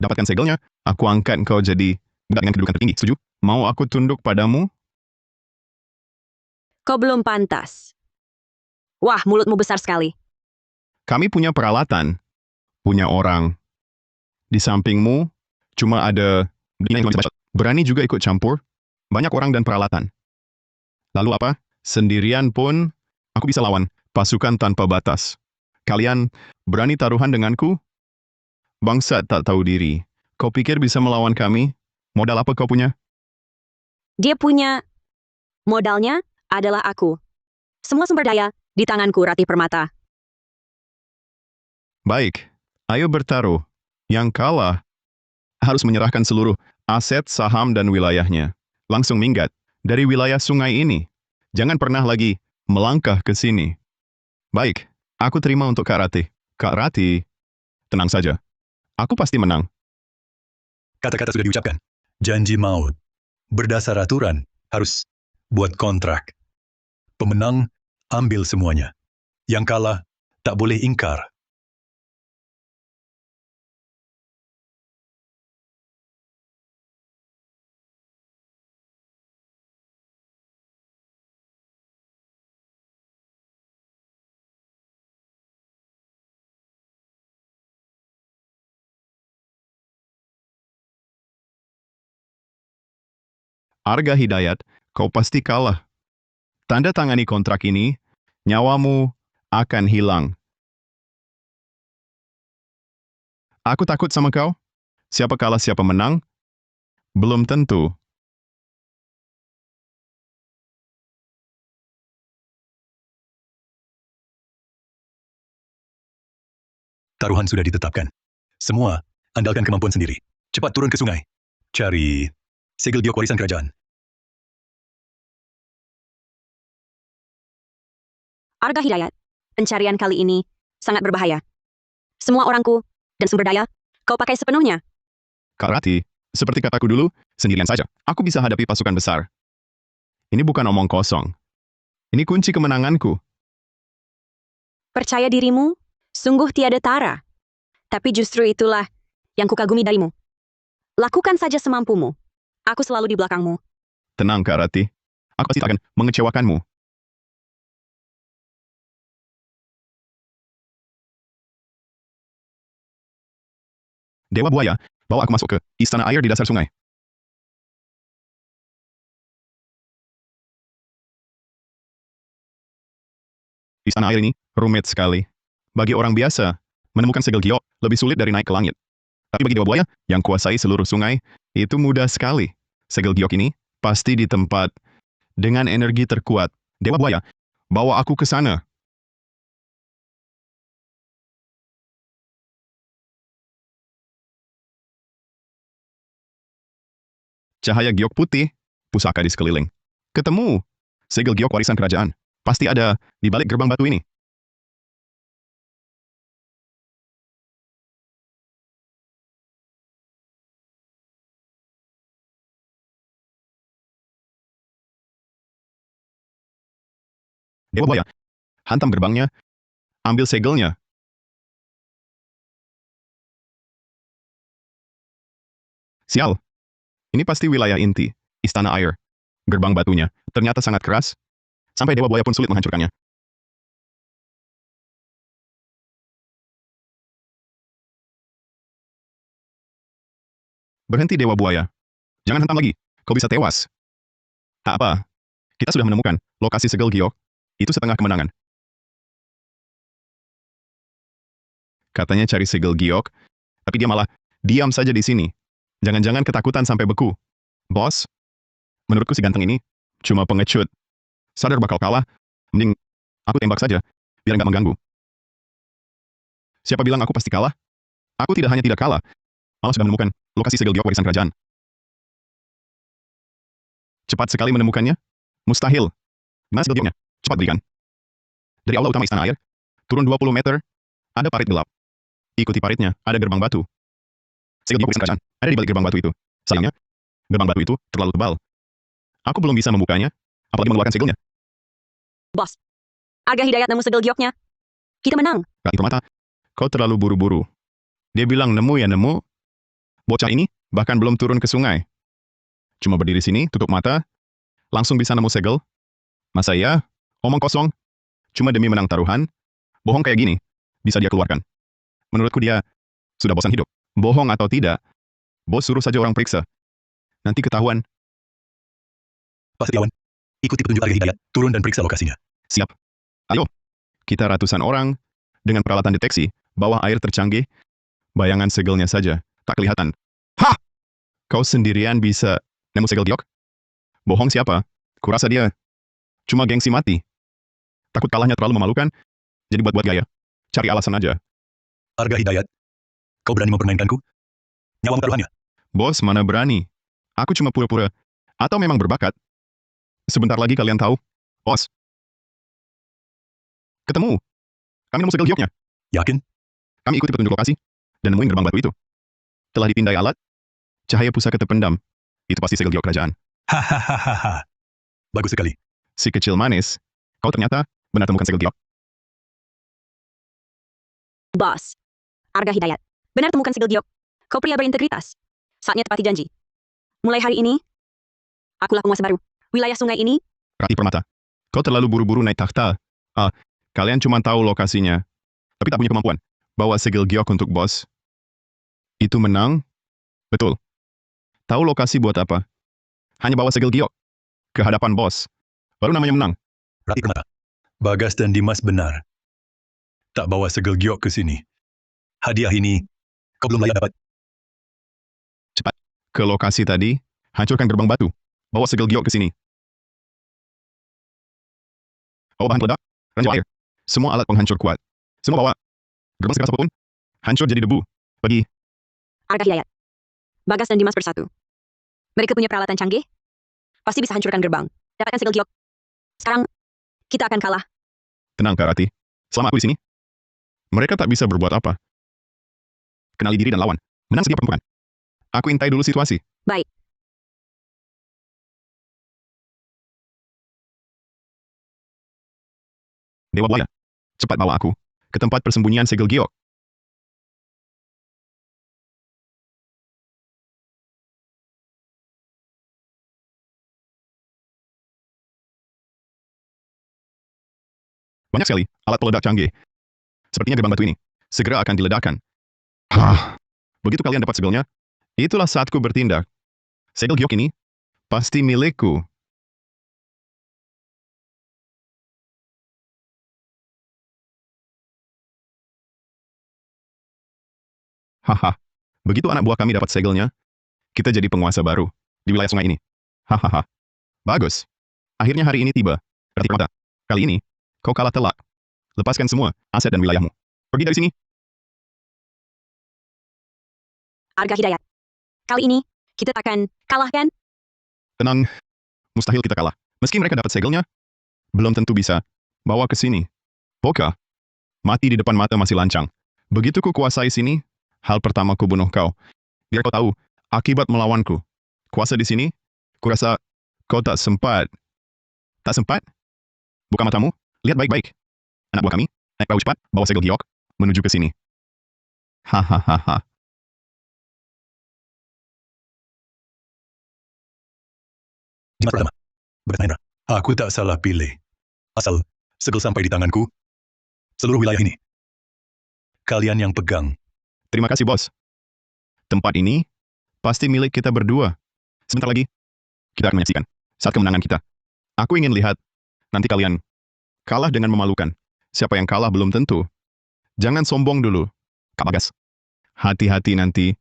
dapatkan segelnya, aku angkat kau jadi budak dengan kedudukan tertinggi. Setuju? Mau aku tunduk padamu? Kau belum pantas. Wah, mulutmu besar sekali. Kami punya peralatan, punya orang. Di sampingmu, cuma ada Dina yang bisa bacot. Berani juga ikut campur, banyak orang dan peralatan. Lalu apa? Sendirian pun, aku bisa lawan pasukan tanpa batas. Kalian berani taruhan denganku? Bangsa tak tahu diri. Kau pikir bisa melawan kami? Modal apa kau punya? Dia punya modalnya adalah aku. Semua sumber daya di tanganku, Rati Permata. Baik, ayo bertaruh. Yang kalah harus menyerahkan seluruh aset, saham, dan wilayahnya. Langsung minggat dari wilayah sungai ini. Jangan pernah lagi melangkah ke sini. Baik, aku terima untuk Kak Rati. Kak Rati, tenang saja. Aku pasti menang. Kata-kata sudah diucapkan. Janji maut. Berdasar aturan, harus buat kontrak. Pemenang, ambil semuanya. Yang kalah, tak boleh ingkar. Arga Hidayat, kau pasti kalah. Tanda tangani kontrak ini, nyawamu akan hilang. Aku takut sama kau. Siapa kalah, siapa menang? Belum tentu. Taruhan sudah ditetapkan. Semua, andalkan kemampuan sendiri. Cepat turun ke sungai. Cari segel giok warisan kerajaan. Arga Hidayat, pencarian kali ini sangat berbahaya. Semua orangku dan sumber daya, kau pakai sepenuhnya. Kak Rati, seperti kataku dulu, sendirian saja. Aku bisa hadapi pasukan besar. Ini bukan omong kosong. Ini kunci kemenanganku. Percaya dirimu, sungguh tiada tara. Tapi justru itulah yang kukagumi darimu. Lakukan saja semampumu. Aku selalu di belakangmu. Tenang, Kak Rati. Aku pasti tak akan mengecewakanmu. Dewa Buaya, bawa aku masuk ke istana air di dasar sungai. Istana air ini rumit sekali. Bagi orang biasa, menemukan segel giok lebih sulit dari naik ke langit. Tapi bagi Dewa Buaya, yang kuasai seluruh sungai, itu mudah sekali. Segel giok ini pasti di tempat dengan energi terkuat. Dewa Buaya, bawa aku ke sana. Cahaya giok putih, pusaka di sekeliling. Ketemu, segel giok warisan kerajaan. Pasti ada di balik gerbang batu ini. Dewa Buaya, hantam gerbangnya, ambil segelnya. Sial, ini pasti wilayah inti, istana air. Gerbang batunya ternyata sangat keras, sampai Dewa Buaya pun sulit menghancurkannya. Berhenti Dewa Buaya. Jangan hantam lagi, kau bisa tewas. Tak apa, kita sudah menemukan lokasi segel giok. Itu setengah kemenangan. Katanya cari segel giok, tapi dia malah diam saja di sini. Jangan-jangan ketakutan sampai beku. Bos, menurutku si ganteng ini cuma pengecut. Sadar bakal kalah, mending aku tembak saja, biar nggak mengganggu. Siapa bilang aku pasti kalah? Aku tidak hanya tidak kalah, malah sudah menemukan lokasi segel giok warisan kerajaan. Cepat sekali menemukannya? Mustahil. Mana segel gioknya? Cepat berikan. Dari aula utama istana air, turun 20 meter, ada parit gelap. Ikuti paritnya, ada gerbang batu. Segel giok warisan kerajaan, ada di balik gerbang batu itu. Sayangnya, gerbang batu itu terlalu tebal. Aku belum bisa membukanya, apalagi mengeluarkan segelnya. Bos, Arga Hidayat nemu segel gioknya. Kita menang. Rati Permata, kau terlalu buru-buru. Dia bilang nemu ya nemu. Bocah ini bahkan belum turun ke sungai. Cuma berdiri sini, tutup mata, langsung bisa nemu segel. Masa iya? Omong kosong. Cuma demi menang taruhan, bohong kayak gini, bisa dia keluarkan. Menurutku dia sudah bosan hidup. Bohong atau tidak, bos suruh saja orang periksa. Nanti ketahuan. Pak Setiawan, ikuti petunjuk Arga Hidayat, turun dan periksa lokasinya. Siap. Ayo. Kita ratusan orang, dengan peralatan deteksi, bawah air tercanggih, bayangan segelnya saja, tak kelihatan. Hah! Kau sendirian bisa nemu segel giok? Bohong siapa? Kurasa dia cuma gengsi mati. Takut kalahnya terlalu memalukan, jadi buat-buat gaya. Cari alasan aja. Arga Hidayat, kau berani mempermainkanku? Nyawamu taruhannya. Bos, mana berani? Aku cuma pura-pura. Atau memang berbakat? Sebentar lagi kalian tahu. Bos. Ketemu. Kami nemu segel gioknya. Yakin? Kami ikuti petunjuk lokasi, dan nemuin gerbang batu itu. Telah dipindai alat, cahaya pusaka terpendam. Itu pasti segel giok kerajaan. Hahaha. Bagus sekali. Si kecil manis, kau ternyata benar temukan segel giok. Bos, Arga Hidayat. Benar temukan segel giok. Kau pria berintegritas. Saatnya tepati janji. Mulai hari ini, akulah penguasa baru. Wilayah sungai ini, Rati Permata, kau terlalu buru-buru naik takhta. Kalian cuma tahu lokasinya, tapi tak punya kemampuan. Bawa segel giok untuk bos. Itu menang? Betul. Tahu lokasi buat apa? Hanya bawa segel giok. Ke hadapan bos. Baru namanya menang. Rati Permata. Bagas dan Dimas benar. Tak bawa segel giok ke sini. Hadiah ini, kau belum layak dapat. Cepat. Ke lokasi tadi, hancurkan gerbang batu. Bawa segel giok ke sini. Bawa bahan peledak, ranjau air. Semua alat penghancur kuat. Semua bawa. Gerbang sekeras apapun, hancur jadi debu. Pergi. Arga Hidayat. Bagas dan Dimas bersatu. Mereka punya peralatan canggih. Pasti bisa hancurkan gerbang. Dapatkan segel giok. Sekarang, kita akan kalah. Tenang, Kak Rati. Selama aku di sini, mereka tak bisa berbuat apa. Kenali diri dan lawan. Menang setiap pertempuran. Aku intai dulu situasi. Baik. Dewa Buaya, cepat bawa aku ke tempat persembunyian segel giok. Banyak sekali alat peledak canggih. Sepertinya gerbang batu ini segera akan diledakkan. Begitu kalian dapat segelnya, itulah saatku bertindak. Segel giok ini pasti milikku. Haha. Begitu anak buah kami dapat segelnya, kita jadi penguasa baru di wilayah sungai ini. Hahaha. Bagus. Akhirnya hari ini tiba. Rati Permata, kali ini kau kalah telak. Lepaskan semua aset dan wilayahmu. Pergi dari sini. Arga Hidayat. Kali ini, kita takkan kalah kan? Tenang. Mustahil kita kalah. Meski mereka dapat segelnya, belum tentu bisa bawa ke sini. Boka. Mati di depan mata masih lancang. Begitu ku kuasai sini, hal pertama ku bunuh kau. Biar kau tahu, akibat melawanku. Kuasa di sini, kurasa kau tak sempat. Tak sempat? Buka matamu, lihat baik-baik. Anak buah kami, naik perahu cepat, bawa segel giok, menuju ke sini. Hahaha. Dimas Pratama. Bertanya, aku tak salah pilih. Asal segel sampai di tanganku, seluruh wilayah ini. Kalian yang pegang. Terima kasih, bos. Tempat ini pasti milik kita berdua. Sebentar lagi, kita akan menyaksikan saat kemenangan kita. Aku ingin lihat, nanti kalian kalah dengan memalukan. Siapa yang kalah belum tentu. Jangan sombong dulu, Kak Bagas. Hati-hati nanti.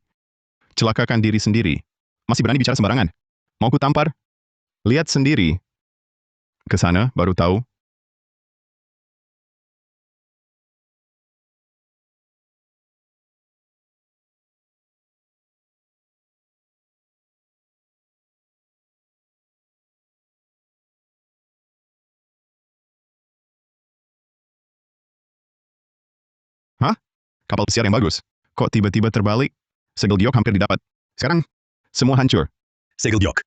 Celakakan diri sendiri. Masih berani bicara sembarangan. Mau ku tampar? Lihat sendiri. Ke sana, baru tahu. Hah? Kapal pesiar yang bagus. Kok tiba-tiba terbalik? Segel giok hampir didapat. Sekarang, semua hancur. Segel giok.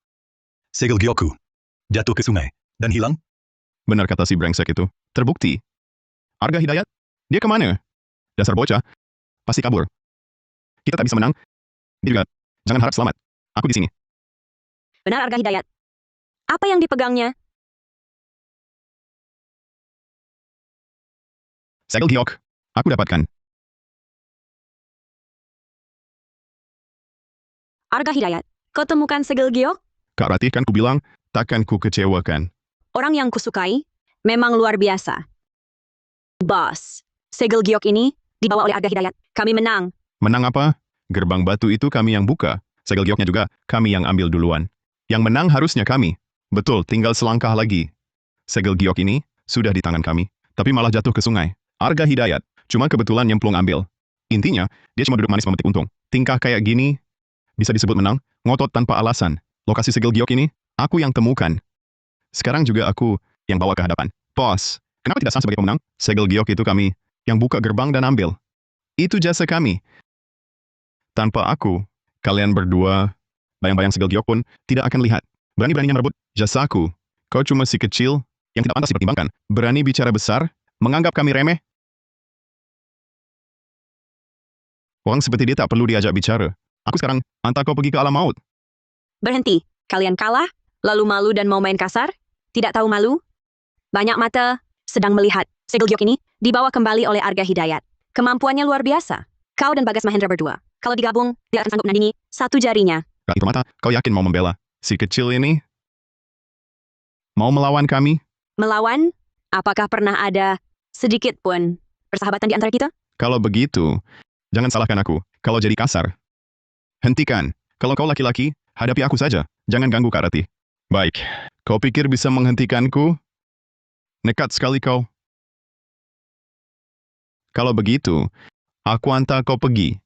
Segel giokku. Jatuh ke sungai. Dan hilang? Benar kata si brengsek itu. Terbukti. Arga Hidayat? Dia kemana? Dasar bocah. Pasti kabur. Kita tak bisa menang. Dia juga. Jangan harap selamat. Aku di sini. Benar Arga Hidayat. Apa yang dipegangnya? Segel giok. Aku dapatkan. Arga Hidayat, kau temukan segel giok? Kak Ratih kan ku bilang, takkan ku kecewakan. Orang yang kusukai memang luar biasa. Bos, segel giok ini dibawa oleh Arga Hidayat. Kami menang. Menang apa? Gerbang batu itu kami yang buka. Segel gioknya juga kami yang ambil duluan. Yang menang harusnya kami. Betul, tinggal selangkah lagi. Segel giok ini sudah di tangan kami, tapi malah jatuh ke sungai. Arga Hidayat, cuma kebetulan nyemplung ambil. Intinya, dia cuma duduk manis memetik untung. Tingkah kayak gini, bisa disebut menang, ngotot tanpa alasan. Lokasi segel giok ini, aku yang temukan. Sekarang juga aku yang bawa ke hadapan. Bos, kenapa tidak sah sebagai pemenang? Segel giok itu kami yang buka gerbang dan ambil. Itu jasa kami. Tanpa aku, kalian berdua, bayang-bayang segel giok pun tidak akan lihat. Berani-beraninya merebut jasaku. Kau cuma si kecil yang tidak pantas dipertimbangkan. Berani bicara besar, menganggap kami remeh. Orang seperti dia tak perlu diajak bicara. Aku sekarang hantar kau pergi ke alam maut. Berhenti. Kalian kalah, lalu malu dan mau main kasar? Tidak tahu malu? Banyak mata sedang melihat. Segel giok ini dibawa kembali oleh Arga Hidayat. Kemampuannya luar biasa. Kau dan Bagas Mahendra berdua. Kalau digabung, dia akan sanggup menandingi satu jarinya. Ratih Permata, kau yakin mau membela si kecil ini? Mau melawan kami? Melawan? Apakah pernah ada sedikit pun persahabatan di antara kita? Kalau begitu, jangan salahkan aku. Kalau jadi kasar, hentikan. Kalau kau laki-laki, hadapi aku saja. Jangan ganggu Kak Ratih. Baik, kau pikir bisa menghentikanku? Nekat sekali kau. Kalau begitu, aku hantar kau pergi.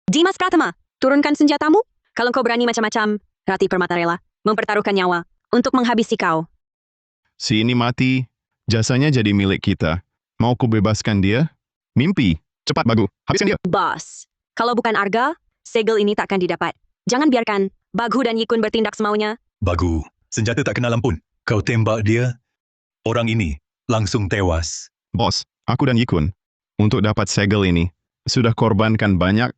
Dimas Pratama, turunkan senjatamu. Kalau kau berani macam-macam, Ratih Permata rela mempertaruhkan nyawa untuk menghabisi kau. Si ini mati, jasanya jadi milik kita. Mau ku bebaskan dia? Mimpi. Cepat, Bagu. Habiskan dia. Bos, kalau bukan Arga, segel ini takkan didapat. Jangan biarkan Bagu dan Yikun bertindak semaunya. Bagu, senjata tak kenal ampun. Kau tembak dia, orang ini langsung tewas. Bos, aku dan Yikun, untuk dapat segel ini, sudah korbankan banyak.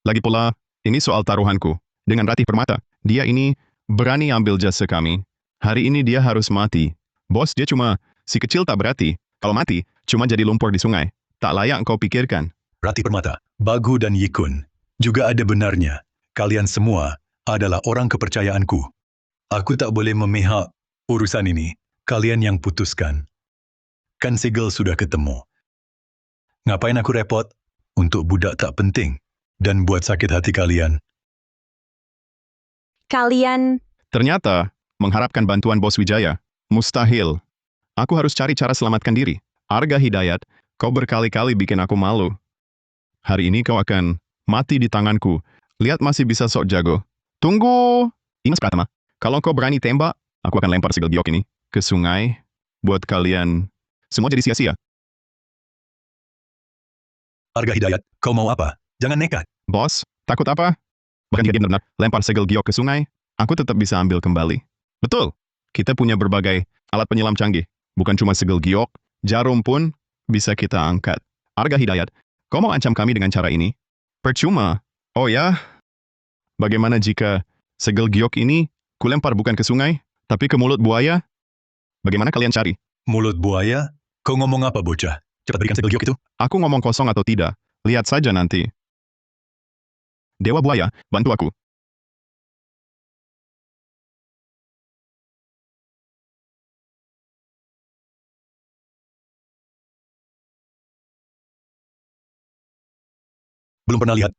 Lagi pula, ini soal taruhanku. Dengan Ratih Permata, dia ini berani ambil jasa kami. Hari ini dia harus mati. Bos, dia cuma si kecil tak berarti. Kalau mati, cuma jadi lumpur di sungai. Tak layak kau pikirkan. Ratih Permata, Bagu dan Yikun, juga ada benarnya. Kalian semua adalah orang kepercayaanku. Aku tak boleh memihak urusan ini. Kalian yang putuskan. Kan segel sudah ketemu. Ngapain aku repot? Untuk budak tak penting. Dan buat sakit hati kalian. Kalian, Ternyata, mengharapkan bantuan Bos Wijaya, mustahil. Aku harus cari cara selamatkan diri. Arga Hidayat, kau berkali-kali bikin aku malu. Hari ini kau akan mati di tanganku. Lihat masih bisa sok jago. Tunggu! Dimas Pratama, kalau kau berani tembak, aku akan lempar segel giok ini ke sungai. Buat kalian, semua jadi sia-sia. Arga Hidayat, kau mau apa? Jangan nekat. Bos, takut apa? Bahkan jika dia benar-benar lempar segel giok ke sungai, aku tetap bisa ambil kembali. Betul, kita punya berbagai alat penyelam canggih. Bukan cuma segel giok, jarum pun bisa kita angkat. Arga Hidayat, kau mau ancam kami dengan cara ini? Percuma. Oh ya? Bagaimana jika segel giok ini kulempar bukan ke sungai, tapi ke mulut buaya? Bagaimana kalian cari? Mulut buaya? Kau ngomong apa, bocah? Cepat berikan segel giok itu. Aku ngomong kosong atau tidak? Lihat saja nanti. Dewa Buaya, bantu aku. Belum pernah lihat.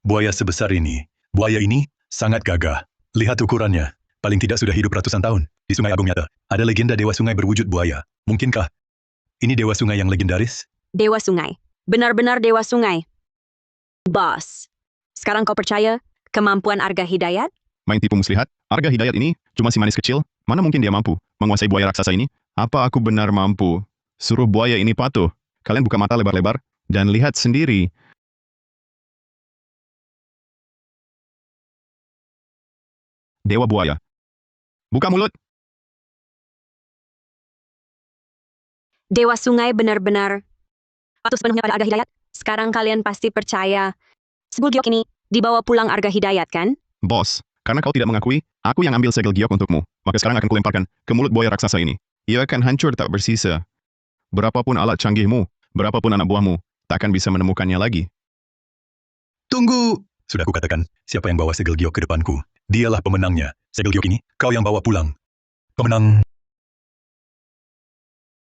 Buaya sebesar ini. Buaya ini sangat gagah. Lihat ukurannya. Paling tidak sudah hidup ratusan tahun. Di Sungai Agung nyata. Ada legenda Dewa Sungai berwujud buaya. Mungkinkah ini Dewa Sungai yang legendaris? Dewa Sungai. Benar-benar Dewa Sungai. Bos, sekarang kau percaya kemampuan Arga Hidayat? Main tipu muslihat, Arga Hidayat ini cuma si manis kecil. Mana mungkin dia mampu menguasai buaya raksasa ini? Apa aku benar mampu? Suruh buaya ini patuh. Kalian buka mata lebar-lebar dan lihat sendiri. Dewa buaya. Buka mulut. Dewa sungai benar-benar patuh sepenuhnya pada Arga Hidayat. Sekarang kalian pasti percaya. Segel giok ini dibawa pulang Arga Hidayat, kan? Bos, karena kau tidak mengakui, aku yang ambil segel giok untukmu. Maka sekarang akan kulemparkan ke mulut buaya raksasa ini. Ia akan hancur tak bersisa. Berapapun alat canggihmu, berapapun anak buahmu, tak akan bisa menemukannya lagi. Tunggu! Sudah kukatakan, siapa yang bawa segel giok ke depanku? Dialah pemenangnya. Segel giok ini, kau yang bawa pulang. Pemenang.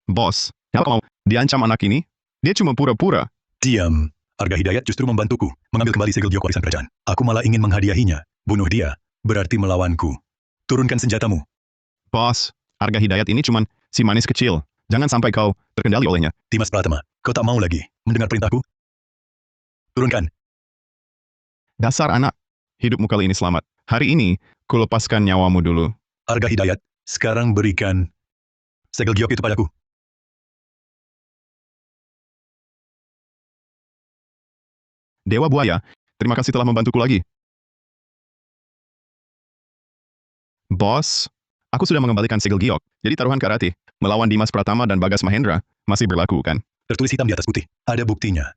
Bos, apa kau mau diancam anak ini? Dia cuma pura-pura. Diam. Arga Hidayat justru membantuku mengambil kembali segel giok warisan kerajaan. Aku malah ingin menghadiahinya. Bunuh dia, berarti melawanku. Turunkan senjatamu. Bos, Arga Hidayat ini cuma si manis kecil. Jangan sampai kau terkendali olehnya. Dimas Pratama, kau tak mau lagi mendengar perintahku? Turunkan. Dasar anak, hidupmu kali ini selamat. Hari ini, ku lepaskan nyawamu dulu. Arga Hidayat, sekarang berikan segel giok itu padaku. Dewa buaya, terima kasih telah membantuku lagi. Bos, aku sudah mengembalikan segel giok. Jadi taruhan karate melawan Dimas Pratama dan Bagas Mahendra masih berlaku, kan? Tertulis hitam di atas putih. Ada buktinya.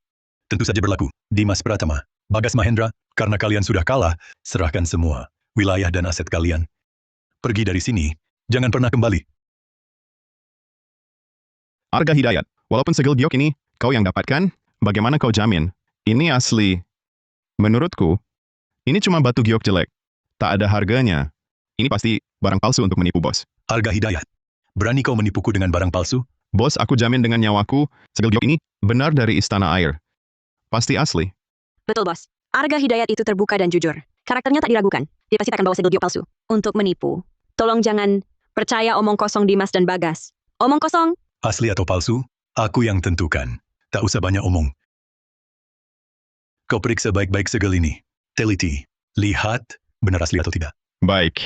Tentu saja berlaku. Dimas Pratama, Bagas Mahendra, karena kalian sudah kalah, serahkan semua wilayah dan aset kalian. Pergi dari sini, jangan pernah kembali. Arga Hidayat, walaupun segel giok ini kau yang dapatkan, bagaimana kau jamin? Ini asli. Menurutku, ini cuma batu giok jelek. Tak ada harganya. Ini pasti barang palsu untuk menipu, bos. Arga Hidayat, berani kau menipuku dengan barang palsu? Bos, aku jamin dengan nyawaku, segel giok ini benar dari Istana Air. Pasti asli. Betul, bos. Arga Hidayat itu terbuka dan jujur. Karakternya tak diragukan. Dia pasti tak akan bawa segel giok palsu untuk menipu. Tolong jangan percaya omong kosong Dimas dan Bagas. Omong kosong. Asli atau palsu, aku yang tentukan. Tak usah banyak omong. Kau periksa baik-baik segel ini. Teliti, lihat benar asli atau tidak. Baik.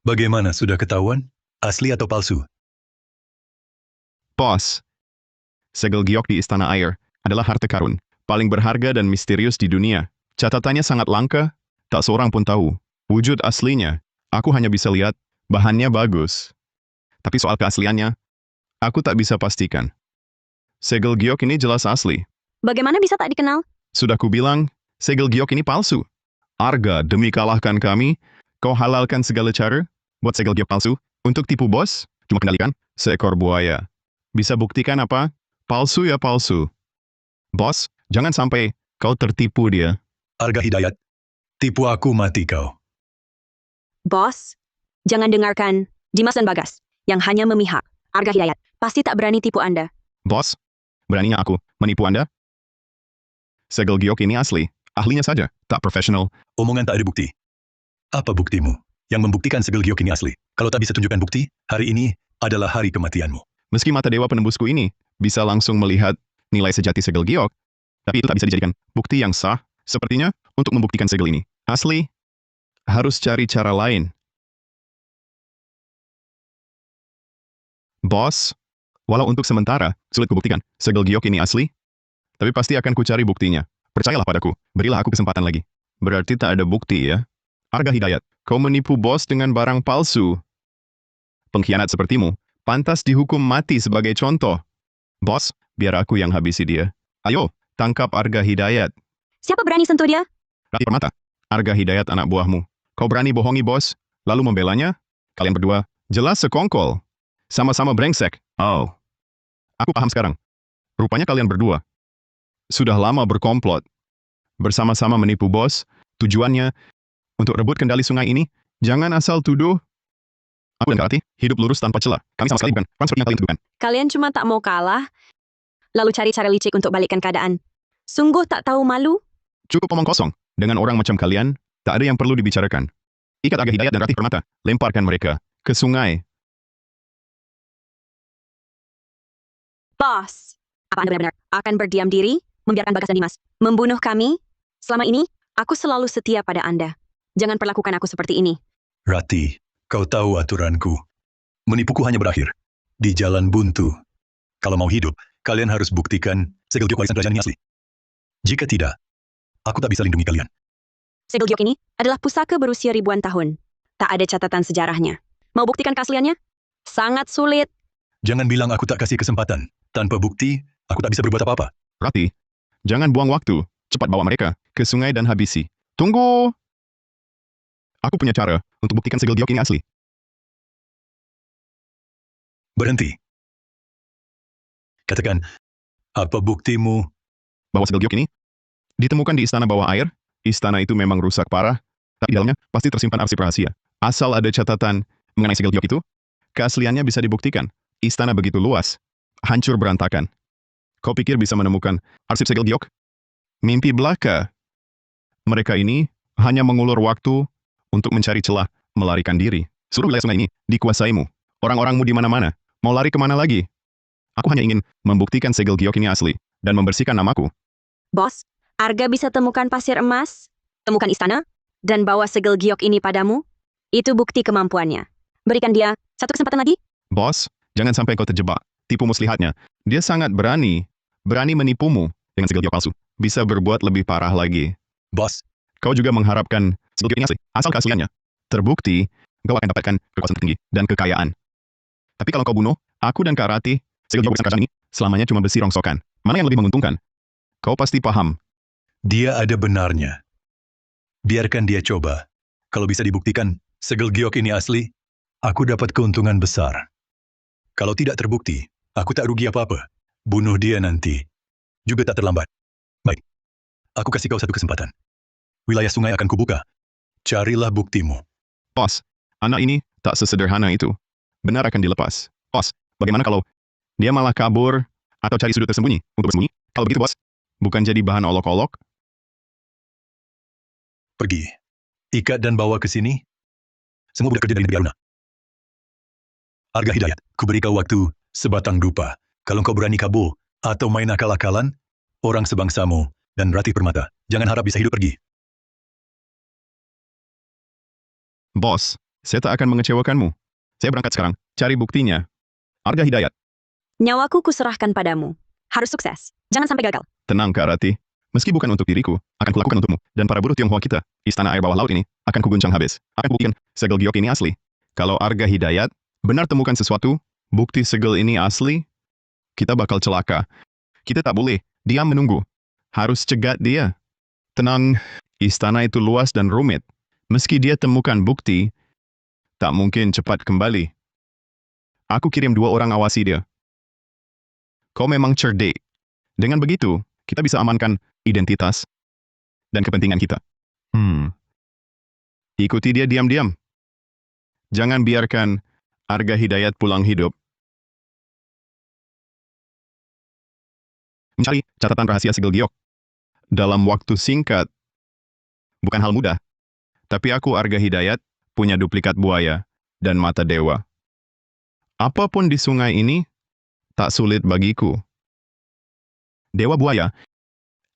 Bagaimana, sudah ketahuan? Asli atau palsu? Bos, segel giok di Istana Air adalah harta karun paling berharga dan misterius di dunia. Catatannya sangat langka, tak seorang pun tahu wujud aslinya. Aku hanya bisa lihat bahannya bagus. Tapi soal keasliannya, aku tak bisa pastikan. Segel giok ini jelas asli. Bagaimana bisa tak dikenal? Sudah kubilang, segel giok ini palsu. Arga, demi kalahkan kami, kau halalkan segala cara buat segel giok palsu untuk tipu bos? Cuma kendalikan seekor buaya. Bisa buktikan apa? Palsu ya palsu. Bos, jangan sampai kau tertipu dia. Arga Hidayat, tipu aku mati kau. Bos, jangan dengarkan Dimas dan Bagas yang hanya memihak. Arga Hidayat pasti tak berani tipu Anda. Bos, beraninya aku menipu Anda? Segel giok ini asli. Ahlinya saja, tak profesional. Omongan tak ada bukti. Apa buktimu yang membuktikan segel giok ini asli? Kalau tak bisa tunjukkan bukti, hari ini adalah hari kematianmu. Meski mata dewa penembusku ini bisa langsung melihat nilai sejati segel giok, tapi itu tak bisa dijadikan bukti yang sah. Sepertinya, untuk membuktikan segel ini asli, harus cari cara lain. Bos, walau untuk sementara sulit kubuktikan segel giok ini asli, tapi pasti akan kucari buktinya. Percayalah padaku, berilah aku kesempatan lagi. Berarti tak ada bukti ya? Arga Hidayat, kau menipu bos dengan barang palsu. Pengkhianat sepertimu pantas dihukum mati sebagai contoh. Bos, biar aku yang habisi dia. Ayo, tangkap Arga Hidayat. Siapa berani sentuh dia? Rati Permata, Arga Hidayat anak buahmu. Kau berani bohongi bos, lalu membelanya? Kalian berdua, jelas sekongkol. Sama-sama brengsek. Oh, aku paham sekarang. Rupanya kalian berdua sudah lama berkomplot. Bersama-sama menipu bos, tujuannya untuk rebut kendali sungai ini. Jangan asal tuduh. Aku dan Kak Rati hidup lurus tanpa celah. Kami sama sekali bukan orang seperti yang kalian tuduhkan. Kalian cuma tak mau kalah, lalu cari cara licik untuk balikkan keadaan. Sungguh tak tahu malu? Cukup omong kosong. Dengan orang macam kalian, tak ada yang perlu dibicarakan. Ikat Arga Hidayat dan Rati Permata. Lemparkan mereka ke sungai. Bos, apa Anda benar-benar akan berdiam diri, membiarkan Bagas dan Dimas membunuh kami? Selama ini, aku selalu setia pada Anda. Jangan perlakukan aku seperti ini. Rati, Kau tahu aturanku. Menipuku hanya berakhir di jalan buntu. Kalau mau hidup, kalian harus buktikan segel giok warisan kerajaan ini asli. Jika tidak, aku tak bisa lindungi kalian. Segel giok ini adalah pusaka berusia ribuan tahun. Tak ada catatan sejarahnya. Mau buktikan keasliannya? Sangat sulit. Jangan bilang aku tak kasih kesempatan. Tanpa bukti, aku tak bisa berbuat apa-apa. Rati, jangan buang waktu. Cepat bawa mereka ke sungai dan habisi. Tunggu! Aku punya cara untuk buktikan segel giok ini asli. Berhenti. Katakan, apa buktimu? Bahwa segel giok ini ditemukan di istana bawah air. Istana itu memang rusak parah, tapi di dalamnya pasti tersimpan arsip rahasia. Asal ada catatan mengenai segel giok itu, keasliannya bisa dibuktikan. Istana begitu luas, hancur berantakan. Kau pikir bisa menemukan arsip segel giok? Mimpi belaka. Mereka ini hanya mengulur waktu untuk mencari celah, melarikan diri. Seluruh wilayah sungai ini dikuasaimu. Orang-orangmu di mana-mana. Mau lari kemana lagi? Aku hanya ingin membuktikan segel giok ini asli dan membersihkan namaku. Bos, Arga bisa temukan pasir emas, temukan istana, dan bawa segel giok ini padamu. Itu bukti kemampuannya. Berikan dia satu kesempatan lagi. Bos, jangan sampai kau terjebak. Tipu muslihatnya. Dia sangat berani. Berani menipumu dengan segel giok palsu. Bisa berbuat lebih parah lagi. Bos, Kau juga mengharapkan segel giok ini asli. Asal keasliannya terbukti, kau akan dapatkan kekuasaan tertinggi dan kekayaan. Tapi kalau kau bunuh, aku dan Kak Rati, segel giok warisan kerajaan ini selamanya cuma besi rongsokan. Mana yang lebih menguntungkan? Kau pasti paham. dia ada benarnya. Biarkan dia coba. Kalau bisa dibuktikan segel giok ini asli, aku dapat keuntungan besar. Kalau tidak terbukti, aku tak rugi apa-apa. Bunuh dia nanti. Juga tak terlambat. Baik. Aku kasih kau satu kesempatan. Wilayah sungai akan kubuka. Carilah buktimu. Bos, anak ini tak sesederhana itu. Benar akan dilepas. Bos, bagaimana kalau dia malah kabur atau cari sudut tersembunyi untuk bersembunyi? Kalau begitu, bos, bukan jadi bahan olok-olok? Pergi. Ikat dan bawa ke sini. Semua budak kerja dari negeri Aruna. Arga Hidayat, kuberi kau waktu sebatang dupa. Kalau kau berani kabur atau main akal-akalan, orang sebangsamu dan Rati Permata, jangan harap bisa hidup pergi. Bos, saya tak akan mengecewakanmu. Saya berangkat sekarang, cari buktinya. Arga Hidayat, Nyawaku kuserahkan padamu. Harus sukses. Jangan sampai gagal. tenang Kak Rati. Meski bukan untuk diriku, akan kulakukan untukmu. Dan para buruh Tionghoa kita, istana air bawah laut ini, akan kuguncang habis. Akan buktikan segel giok ini asli. Kalau Arga Hidayat benar temukan sesuatu, bukti segel ini asli, kita bakal celaka. Kita tak boleh diam menunggu. Harus cegat dia. Tenang, istana itu luas dan rumit. Meski dia temukan bukti, tak mungkin cepat kembali. Aku kirim 2 orang awasi dia. Kau memang cerdik. Dengan begitu, kita bisa amankan identitas dan kepentingan kita. Ikuti dia diam-diam. Jangan biarkan Arga Hidayat pulang hidup. Mencari catatan rahasia segel giok dalam waktu singkat bukan hal mudah. Tapi aku Arga Hidayat punya duplikat buaya dan mata dewa. Apapun di sungai ini tak sulit bagiku. Dewa buaya,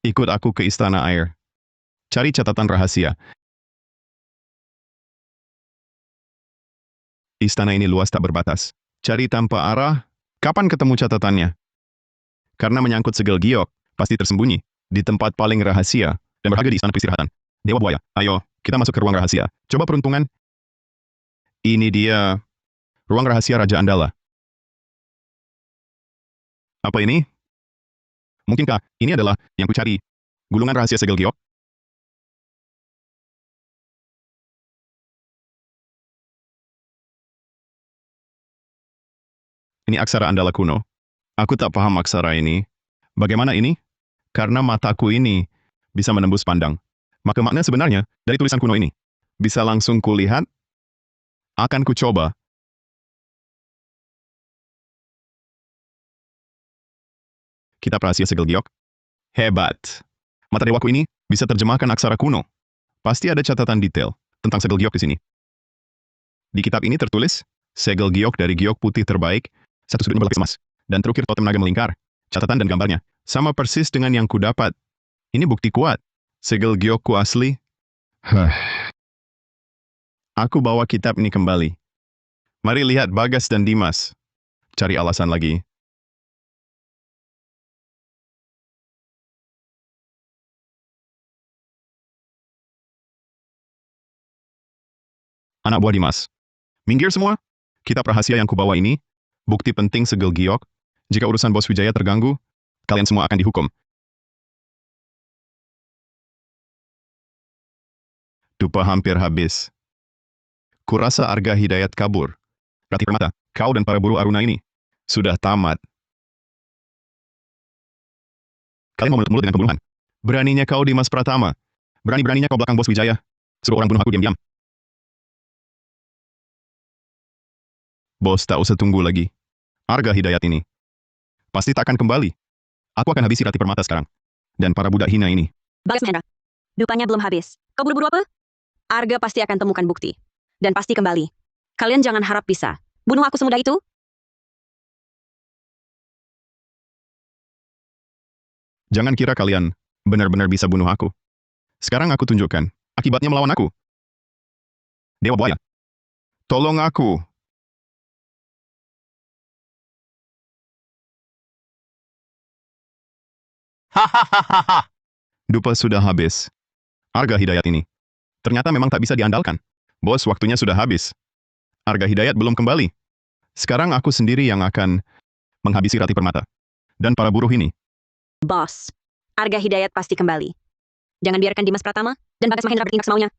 ikut aku ke istana air. Cari catatan rahasia. Istana ini luas tak berbatas. Cari tanpa arah, kapan ketemu catatannya? Karena menyangkut segel giok, pasti tersembunyi di tempat paling rahasia dan berharga di istana peristirahatan. Dewa buaya, ayo, kita masuk ke ruang rahasia. Coba peruntungan. Ini dia, ruang rahasia Raja Andala. Apa ini? Mungkinkah ini adalah yang kucari? Gulungan rahasia segel giok? Ini aksara Andala kuno. Aku tak paham aksara ini. Bagaimana ini? Karena mataku ini bisa menembus pandang. Maka makna sebenarnya dari tulisan kuno ini bisa langsung kulihat. Akan kucoba. Kitab rahasia segel giok. Hebat. Mata dewaku ini bisa terjemahkan aksara kuno. Pasti ada catatan detail tentang segel giok di sini. Di kitab ini tertulis, segel giok dari giok putih terbaik, satu sudutnya berlapis emas, dan terukir totem naga melingkar. Catatan dan gambarnya sama persis dengan yang kudapat. Ini bukti kuat. Segel giokku asli. Aku bawa kitab ini kembali. Mari lihat Bagas dan Dimas. Cari alasan lagi. Anak buah Dimas. Minggir semua. Kitab rahasia yang kubawa ini, bukti penting segel giok. Jika urusan Bos Wijaya terganggu, kalian semua akan dihukum. Dupa hampir habis. Kurasa Arga Hidayat kabur. Rati Permata, kau dan para buruh Aruna ini sudah tamat. Kalian mau mulut-mulut dengan pembunuhan. Beraninya kau Dimas Pratama. Berani-beraninya kau belakang Bos Wijaya. Suruh orang bunuh aku diam-diam. Bos tak usah tunggu lagi. Arga Hidayat ini pasti tak akan kembali. Aku akan habisi Rati Permata sekarang. Dan para budak hina ini. Bagas Mahendra. Dupanya belum habis. Kau buru-buru apa? Arga pasti akan temukan bukti. Dan pasti kembali. Kalian jangan harap bisa bunuh aku semudah itu. Jangan kira kalian benar-benar bisa bunuh aku. Sekarang aku tunjukkan akibatnya melawan aku. Dewa Buaya. Tolong aku. Hahaha. Dupa sudah habis. Arga Hidayat ini ternyata memang tak bisa diandalkan. Bos, waktunya sudah habis. Arga Hidayat belum kembali. Sekarang aku sendiri yang akan menghabisi Rati Permata. Dan para buruh ini. Bos, Arga Hidayat pasti kembali. Jangan biarkan Dimas Pratama dan Bagas Mahendra bertindak semaunya.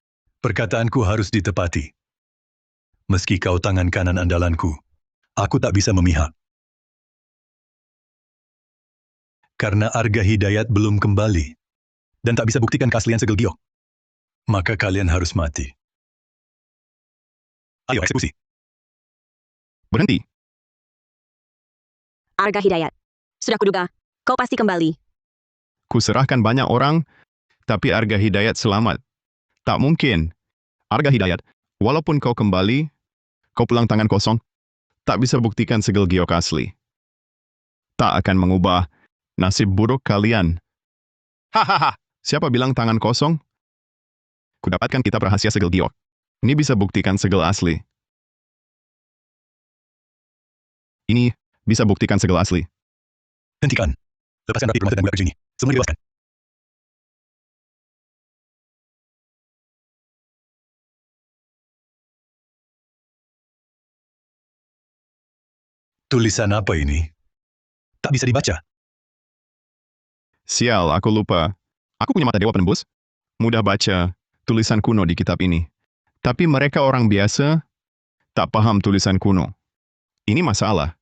Perkataanku harus ditepati. Meski kau tangan kanan andalanku, aku tak bisa memihak. Karena Arga Hidayat belum kembali, dan tak bisa buktikan keaslian segel giok, maka kalian harus mati. Ayo eksekusi. Berhenti. Arga Hidayat. Sudah kuduga, kau pasti kembali. Kuserahkan banyak orang, tapi Arga Hidayat selamat. Tak mungkin. Arga Hidayat, walaupun kau kembali, kau pulang tangan kosong, tak bisa buktikan segel giok asli. Tak akan mengubah nasib buruk kalian. Hahaha, siapa bilang tangan kosong? Kudapatkan kitab rahasia segel giok. Ini bisa buktikan segel asli. Ini bisa buktikan segel asli. Hentikan. Lepaskan Rati Permata dan budak kecil ini. Semua dibebaskan. Tulisan apa ini? Tak bisa dibaca. Sial, aku lupa. Aku punya mata dewa penembus. Mudah baca tulisan kuno di kitab ini. Tapi mereka orang biasa tak paham tulisan kuno. Ini masalah.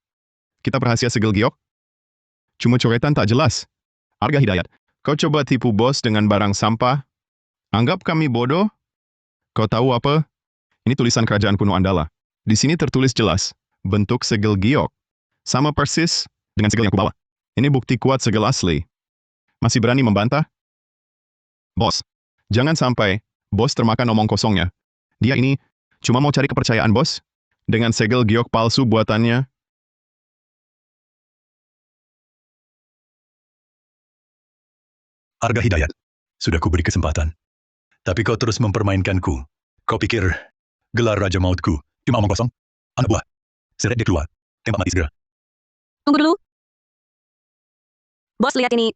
Kitab rahasia segel giok? Cuma coretan tak jelas. Arga Hidayat, kau coba tipu bos dengan barang sampah? Anggap kami bodoh? Kau tahu apa? Ini tulisan kerajaan kuno Andala. Di sini tertulis jelas, bentuk segel giok. Sama persis dengan segel yang kubawa. Ini bukti kuat segel asli. Masih berani membantah? Bos, jangan sampai bos termakan omong kosongnya. Dia ini cuma mau cari kepercayaan bos dengan segel giok palsu buatannya. Arga Hidayat, sudah kuberi kesempatan. Tapi kau terus mempermainkanku. Kau pikir gelar Raja Mautku cuma omong kosong? Anak buah, seret dia keluar. Tembak mati segera. Tunggu dulu. Bos, lihat ini.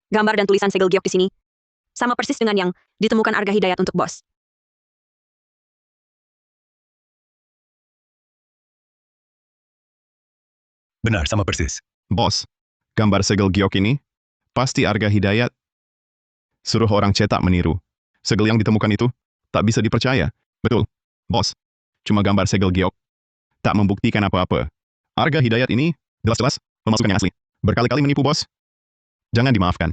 Gambar dan tulisan segel giok di sini. Sama persis dengan yang ditemukan Arga Hidayat untuk bos. Benar, sama persis. Bos, gambar segel giok ini pasti Arga Hidayat. Suruh orang cetak meniru. Segel yang ditemukan itu tak bisa dipercaya. Betul, bos. Cuma gambar segel giok. Tak membuktikan apa-apa. Arga Hidayat ini jelas-jelas memasukkan yang asli. Berkali-kali menipu bos. Jangan dimaafkan.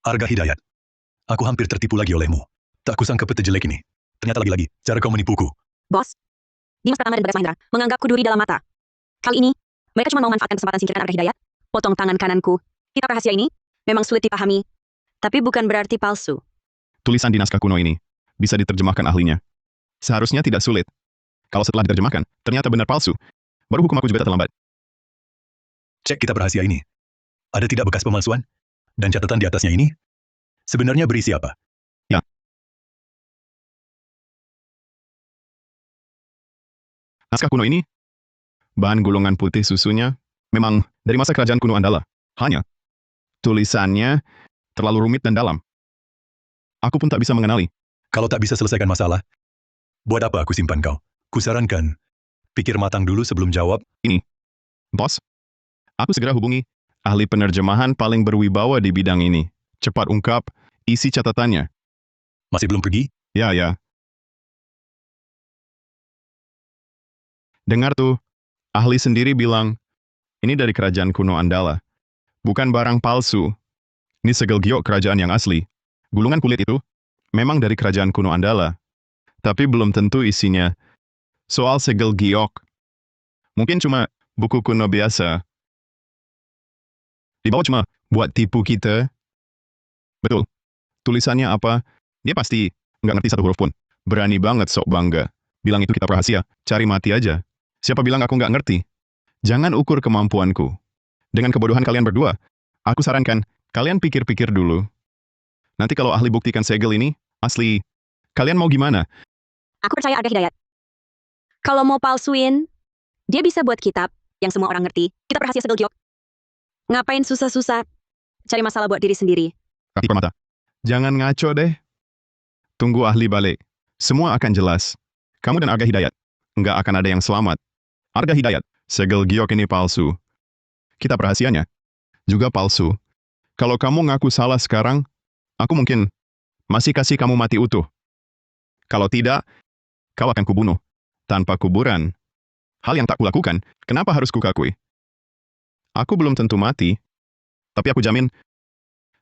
Arga Hidayat, aku hampir tertipu lagi olehmu. Tak kusangka peta jelek ini. Ternyata lagi-lagi, cara kau menipuku. Bos, Dimas Pratama dan Bagas Mahendra menganggapku duri dalam mata. Kali ini, mereka cuma mau manfaatkan kesempatan singkirkan Arga Hidayat. Potong tangan kananku. Kitab rahasia ini memang sulit dipahami. Tapi bukan berarti palsu. Tulisan di naskah kuno ini bisa diterjemahkan ahlinya. Seharusnya tidak sulit. Kalau setelah diterjemahkan, ternyata benar palsu, baru hukum aku juga tak terlambat. Cek kitab rahasia ini. Ada tidak bekas pemalsuan? Dan catatan di atasnya ini? Sebenarnya berisi apa? Ya. Naskah kuno ini, bahan gulungan putih susunya, memang dari masa kerajaan kuno Andala. Hanya, tulisannya terlalu rumit dan dalam. Aku pun tak bisa mengenali. Kalau tak bisa selesaikan masalah, buat apa aku simpan kau? Kusarankan, pikir matang dulu sebelum jawab. Bos, aku segera hubungi ahli penerjemahan paling berwibawa di bidang ini. Cepat ungkap isi catatannya. Masih belum pergi? Ya, ya. Dengar tuh, ahli sendiri bilang, ini dari kerajaan kuno Andala. Bukan barang palsu. Ini segel giok kerajaan yang asli. Gulungan kulit itu memang dari kerajaan kuno Andala. Tapi belum tentu isinya. Soal segel giok, mungkin cuma buku kuno biasa. Dibawa cuma buat tipu kita. Betul. Tulisannya apa? Dia pasti nggak ngerti satu huruf pun. Berani banget sok bangga. Bilang itu kitab rahasia. Cari mati aja. Siapa bilang aku nggak ngerti? Jangan ukur kemampuanku. Dengan kebodohan kalian berdua, aku sarankan, kalian pikir-pikir dulu. Nanti kalau ahli buktikan segel ini, asli, kalian mau gimana? Aku percaya Arga Hidayat. Kalau mau palsuin, dia bisa buat kitab yang semua orang ngerti. Kitab rahasia segel giok. Ngapain susah-susah? Cari masalah buat diri sendiri. Rati Permata, jangan ngaco deh. Tunggu ahli balik. Semua akan jelas. Kamu dan Arga Hidayat, nggak akan ada yang selamat. Arga Hidayat, segel giok ini palsu. Kitab rahasianya juga palsu. Kalau kamu ngaku salah sekarang, aku mungkin masih kasih kamu mati utuh. Kalau tidak, kau akan kubunuh. Tanpa kuburan. Hal yang tak kulakukan, kenapa harus kukakui? Aku belum tentu mati, tapi aku jamin,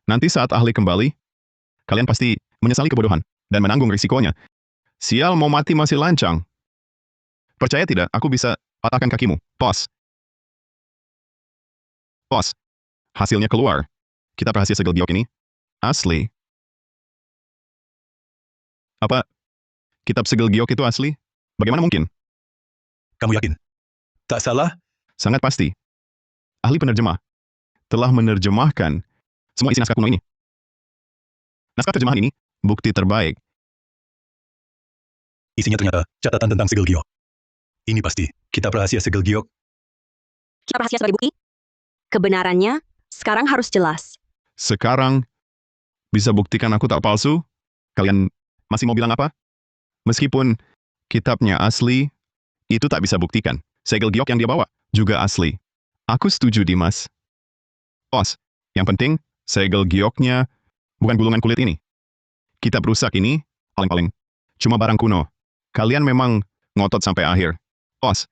nanti saat ahli kembali, kalian pasti menyesali kebodohan dan menanggung risikonya. Sial mau mati masih lancang. Percaya tidak, aku bisa patahkan kakimu. Pos. Bos, hasilnya keluar. Kitab rahasia segel giok ini asli. Apa? Kitab segel giok itu asli? Bagaimana mungkin? Kamu yakin? Tak salah? Sangat pasti. Ahli penerjemah telah menerjemahkan semua isi naskah kuno ini. Naskah terjemahan ini bukti terbaik. Isinya ternyata catatan tentang segel giok. Ini pasti kitab rahasia segel giok. Kitab rahasia sebagai bukti? Kebenarannya sekarang harus jelas. Sekarang bisa buktikan aku tak palsu? Kalian masih mau bilang apa? Meskipun kitabnya asli, itu tak bisa buktikan. Segel giok yang dia bawa juga asli. Aku setuju, Dimas. Bos, yang penting segel gioknya bukan gulungan kulit ini. Kitab rusak ini, paling-paling, cuma barang kuno. Kalian memang ngotot sampai akhir. Bos,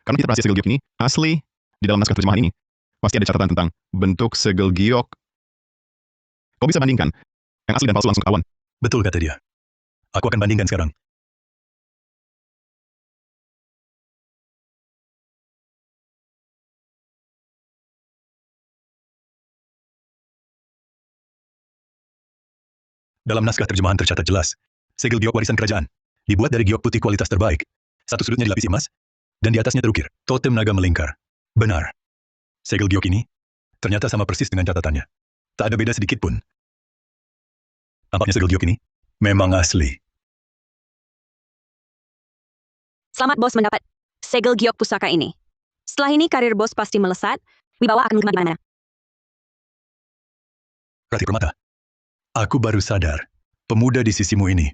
karena kitab rahasia segel giok ini asli, di dalam naskah terjemahan ini, pasti ada catatan tentang bentuk segel giok. Kau bisa bandingkan yang asli dan palsu langsung ketahuan. Betul kata dia. Aku akan bandingkan sekarang. Dalam naskah terjemahan tercatat jelas, segel giok warisan kerajaan, dibuat dari giok putih kualitas terbaik. Satu sudutnya dilapisi emas, dan di atasnya terukir totem naga melingkar. Benar. Segel giok ini ternyata sama persis dengan catatannya. Tak ada beda sedikit pun. Tampaknya segel giok ini memang asli. Selamat bos mendapat segel giok pusaka ini. Setelah ini karir bos pasti melesat, wibawa akan kemana-mana. Rati Permata, aku baru sadar, pemuda di sisimu ini,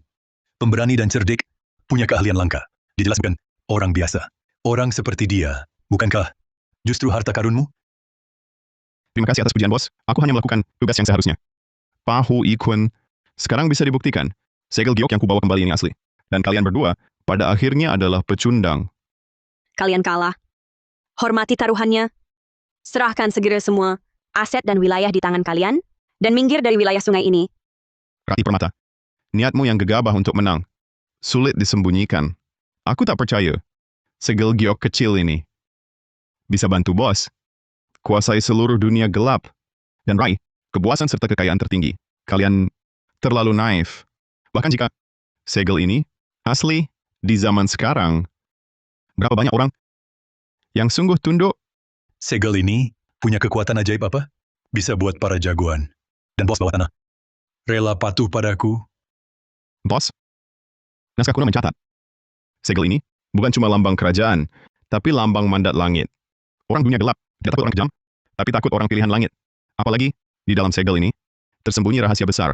pemberani dan cerdik, punya keahlian langka. Dijelaskan, orang biasa. Orang seperti dia, bukankah justru harta karunmu? Terima kasih atas pujian, bos. Aku hanya melakukan tugas yang seharusnya. Pahu Ikun, sekarang bisa dibuktikan. Segel giok yang kubawa kembali ini asli. Dan kalian berdua, pada akhirnya adalah pecundang. Kalian kalah. Hormati taruhannya. Serahkan segera semua aset dan wilayah di tangan kalian, dan minggir dari wilayah sungai ini. Rati Permata, niatmu yang gegabah untuk menang. Sulit disembunyikan. Aku tak percaya. Segel giok kecil ini bisa bantu bos. Kuasai seluruh dunia gelap. Dan raih kepuasan serta kekayaan tertinggi. Kalian terlalu naif. Bahkan jika segel ini asli di zaman sekarang, berapa banyak orang yang sungguh tunduk? Segel ini punya kekuatan ajaib apa? Bisa buat para jagoan dan bos bawah tanah rela patuh padaku. Bos, naskah kuno mencatat. Segel ini Bukan cuma lambang kerajaan, tapi lambang mandat langit. Orang dunia gelap, tidak takut orang kejam, tapi takut orang pilihan langit. Apalagi, di dalam segel ini, tersembunyi rahasia besar.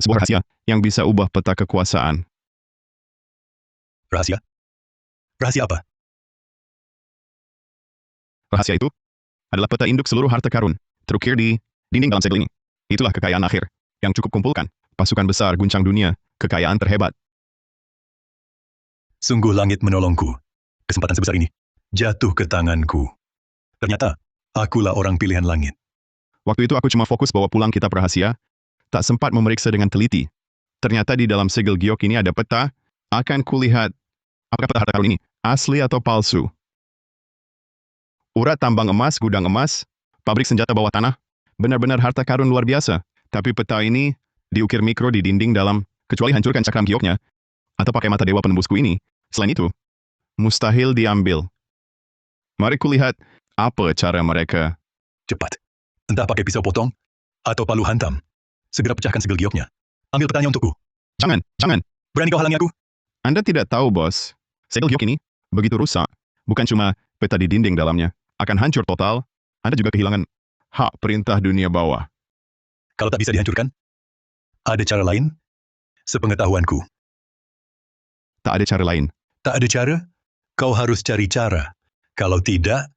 Sebuah rahasia yang bisa ubah peta kekuasaan. Rahasia? Rahasia apa? Rahasia itu adalah peta induk seluruh harta karun, terukir di dinding dalam segel ini. Itulah kekayaan akhir, yang cukup kumpulkan. Pasukan besar guncang dunia, kekayaan terhebat. Sungguh langit menolongku. Kesempatan sebesar ini jatuh ke tanganku. Ternyata, akulah orang pilihan langit. Waktu itu aku cuma fokus bawa pulang kitab rahasia, tak sempat memeriksa dengan teliti. Ternyata di dalam segel giok ini ada peta, akan kulihat apakah peta harta karun ini asli atau palsu. Urat tambang emas, gudang emas, pabrik senjata bawah tanah, benar-benar harta karun luar biasa. Tapi peta ini diukir mikro di dinding dalam, kecuali hancurkan cakram gioknya, atau pakai mata dewa penembusku ini. Selain itu, mustahil diambil. Mari kulihat apa cara mereka. Cepat. Entah pakai pisau potong, atau palu hantam. Segera pecahkan segel gioknya. Ambil petanya untukku. Jangan. Berani kau halangi aku? Anda tidak tahu, bos. Segel giok ini begitu rusak. Bukan cuma peta di dinding dalamnya. Akan hancur total. Anda juga kehilangan hak perintah dunia bawah. Kalau tak bisa dihancurkan, ada cara lain? Sepengetahuanku. Tak ada cara lain. Tak ada cara? Kau harus cari cara. Kalau tidak,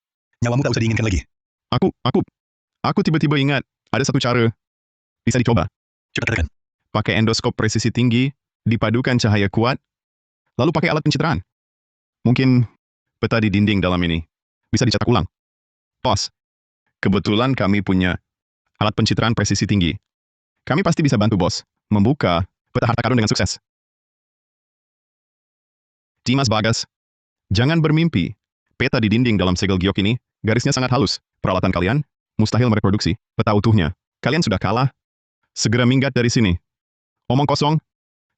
nyawamu tak usah diinginkan lagi. Aku tiba-tiba ingat, ada satu cara. Bisa dicoba. Cepat katakan. Pakai endoskop presisi tinggi, dipadukan cahaya kuat, lalu pakai alat pencitraan. Mungkin peta di dinding dalam ini bisa dicetak ulang. Bos, kebetulan kami punya alat pencitraan presisi tinggi. Kami pasti bisa bantu bos membuka peta harta karun dengan sukses. Dimas Bagas, jangan bermimpi. Peta di dinding dalam segel giok ini, garisnya sangat halus. Peralatan kalian mustahil mereproduksi peta utuhnya. Kalian sudah kalah. Segera minggat dari sini. Omong kosong.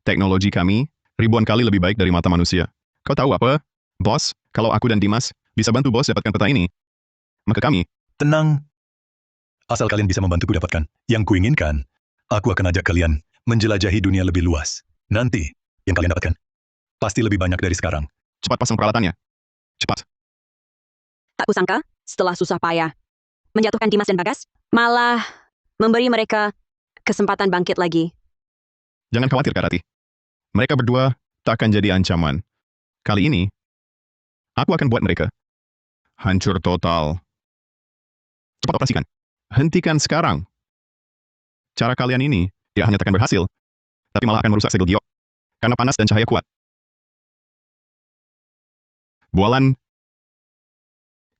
Teknologi kami ribuan kali lebih baik dari mata manusia. Kau tahu apa, bos? Kalau aku dan Dimas bisa bantu bos dapatkan peta ini, maka kami... Tenang. Asal kalian bisa membantuku dapatkan yang kuinginkan, aku akan ajak kalian menjelajahi dunia lebih luas. Nanti, yang kalian dapatkan pasti lebih banyak dari sekarang. Cepat pasang peralatannya. Cepat. Tak kusangka, setelah susah payah menjatuhkan Dimas dan Bagas, malah memberi mereka kesempatan bangkit lagi. Jangan khawatir, Kak Rati. Mereka berdua tak akan jadi ancaman. Kali ini, aku akan buat mereka hancur total. Cepat operasikan. Hentikan sekarang. Cara kalian ini tidak hanya takkan berhasil, tapi malah akan merusak segel giok. Karena panas dan cahaya kuat. Bualan,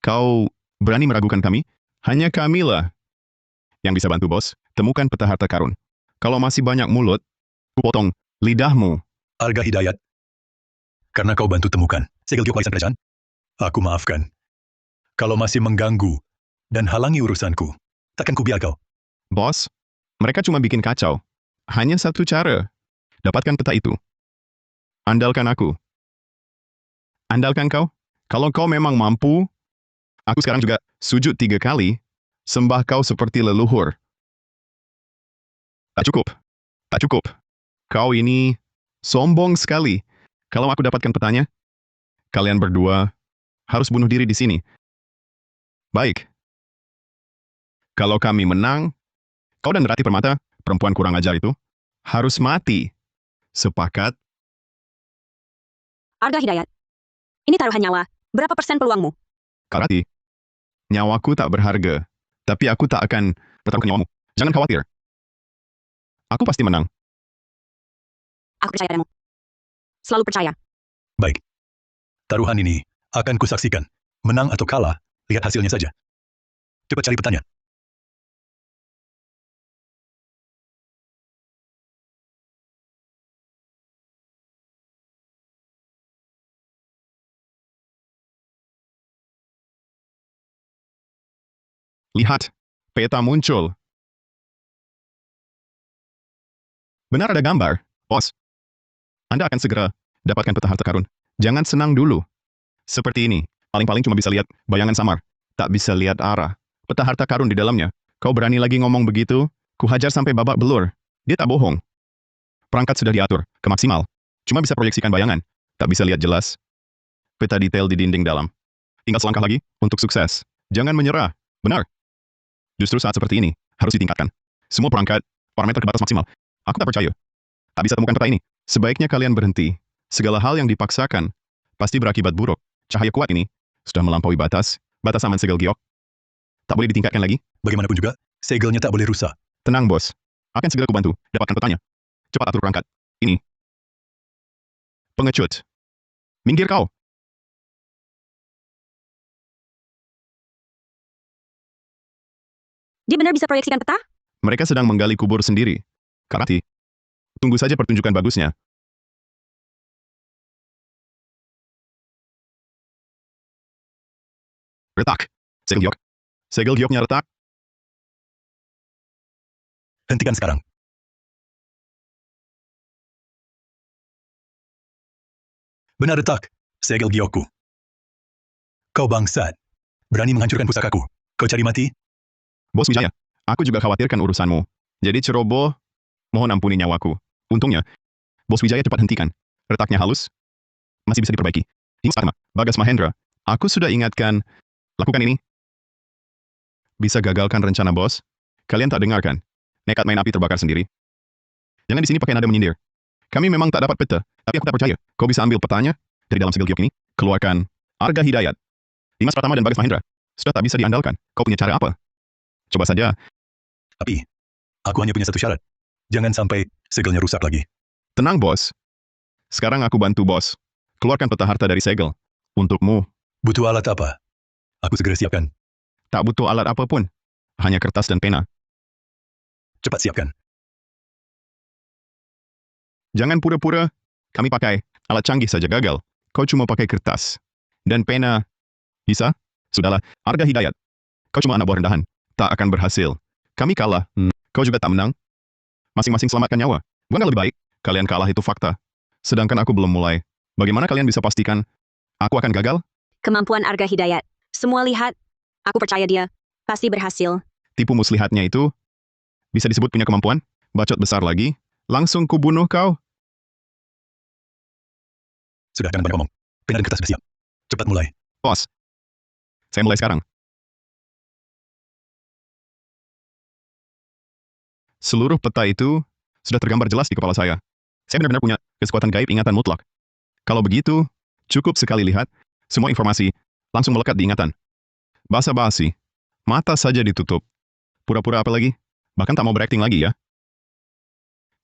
kau berani meragukan kami? Hanya kamilah yang bisa bantu bos temukan peta harta karun. Kalau masih banyak mulut, ku potong lidahmu. Arga Hidayat, karena kau bantu temukan segel giok warisan kerajaan, aku maafkan. Kalau masih mengganggu dan halangi urusanku, takkan kubiar kau. Bos, mereka cuma bikin kacau. Hanya satu cara. Dapatkan peta itu. Andalkan aku. Andalkan kau. Kalau kau memang mampu, aku sekarang juga sujud 3 kali, sembah kau seperti leluhur. Tak cukup. Tak cukup. Kau ini sombong sekali. Kalau aku dapatkan petanya, kalian berdua harus bunuh diri di sini. Baik. Kalau kami menang, kau dan Rati Permata, perempuan kurang ajar itu, harus mati. Sepakat? Arga Hidayat, ini taruhan nyawa. Berapa persen peluangmu? Kak Rati, nyawaku tak berharga, tapi aku tak akan pertaruhkan nyawamu. Jangan khawatir. Aku pasti menang. Aku percaya padamu. Selalu percaya. Baik. Taruhan ini akan kusaksikan. Menang atau kalah, lihat hasilnya saja. Cepat cari petanya. Lihat, peta muncul. Benar ada gambar, bos. Anda akan segera dapatkan peta harta karun. Jangan senang dulu. Seperti ini, paling-paling cuma bisa lihat bayangan samar. Tak bisa lihat arah. Peta harta karun di dalamnya. Kau berani lagi ngomong begitu? Kuhajar sampai babak belur. Dia tak bohong. Perangkat sudah diatur, ke maksimal. Cuma bisa proyeksikan bayangan. Tak bisa lihat jelas. peta detail di dinding dalam. Tinggal selangkah lagi untuk sukses. Jangan menyerah. Benar. Justru saat seperti ini, harus ditingkatkan. Semua perangkat, parameter ke batas maksimal. Aku tak percaya. Tak bisa temukan peta ini. Sebaiknya kalian berhenti. Segala hal yang dipaksakan, pasti berakibat buruk. Cahaya kuat ini, sudah melampaui batas aman segel giok. Tak boleh ditingkatkan lagi. Bagaimanapun juga, segelnya tak boleh rusak. Tenang, bos. Akan segera kubantu. Dapatkan petanya. Cepat atur perangkat. Ini. Pengecut. Minggir kau. Dia benar bisa proyeksikan peta? Mereka sedang menggali kubur sendiri. Karati. Tunggu saja pertunjukan bagusnya. Retak. Segel giok. Segel gioknya retak. Hentikan sekarang. Benar retak, segel giokku. Kau bangsat. Berani menghancurkan pusakaku. Kau cari mati? Bos Wijaya, aku juga khawatirkan urusanmu. Jadi ceroboh, mohon ampuni nyawaku. Untungnya, Bos Wijaya cepat hentikan. Retaknya halus, masih bisa diperbaiki. Dimas Atma, Bagas Mahendra, aku sudah ingatkan, lakukan ini. Bisa gagalkan rencana bos? Kalian tak dengarkan? Nekat main api terbakar sendiri. Jangan di sini pakai nada menyindir. Kami memang tak dapat peta, tapi aku tak percaya. Kau bisa ambil petanya dari dalam segel giok ini, keluarkan Arga Hidayat. Dimas Pratama dan Bagas Mahendra, sudah tak bisa diandalkan. Kau punya cara apa? Coba saja. Tapi, aku hanya punya satu syarat. Jangan sampai segelnya rusak lagi. Tenang, bos. Sekarang aku bantu bos. Keluarkan peta harta dari segel. Untukmu. Butuh alat apa? Aku segera siapkan. Tak butuh alat apapun. Hanya kertas dan pena. Cepat siapkan. Jangan pura-pura. Kami pakai alat canggih saja gagal. Kau cuma pakai kertas. Dan pena. Bisa? Sudahlah, Arga Hidayat. Kau cuma anak buah rendahan. Tak akan berhasil. Kami kalah. Kau juga tak menang. Masing-masing selamatkan nyawa. Bukan lebih baik? Kalian kalah itu fakta. Sedangkan aku belum mulai. Bagaimana kalian bisa pastikan aku akan gagal? Kemampuan Arga Hidayat. Semua lihat. Aku percaya dia. Pasti berhasil. Tipu muslihatnya itu bisa disebut punya kemampuan? Bacot besar lagi. Langsung kubunuh kau. Sudah, jangan banyak ngomong. Pena dan kertas sudah siap. Cepat mulai. Bos. Saya mulai sekarang. Seluruh peta itu sudah tergambar jelas di kepala saya. Saya benar-benar punya kekuatan gaib ingatan mutlak. Kalau begitu, cukup sekali lihat, semua informasi langsung melekat di ingatan. Basa-basi. Mata saja ditutup. Pura-pura apa lagi? Bahkan tak mau berakting lagi ya.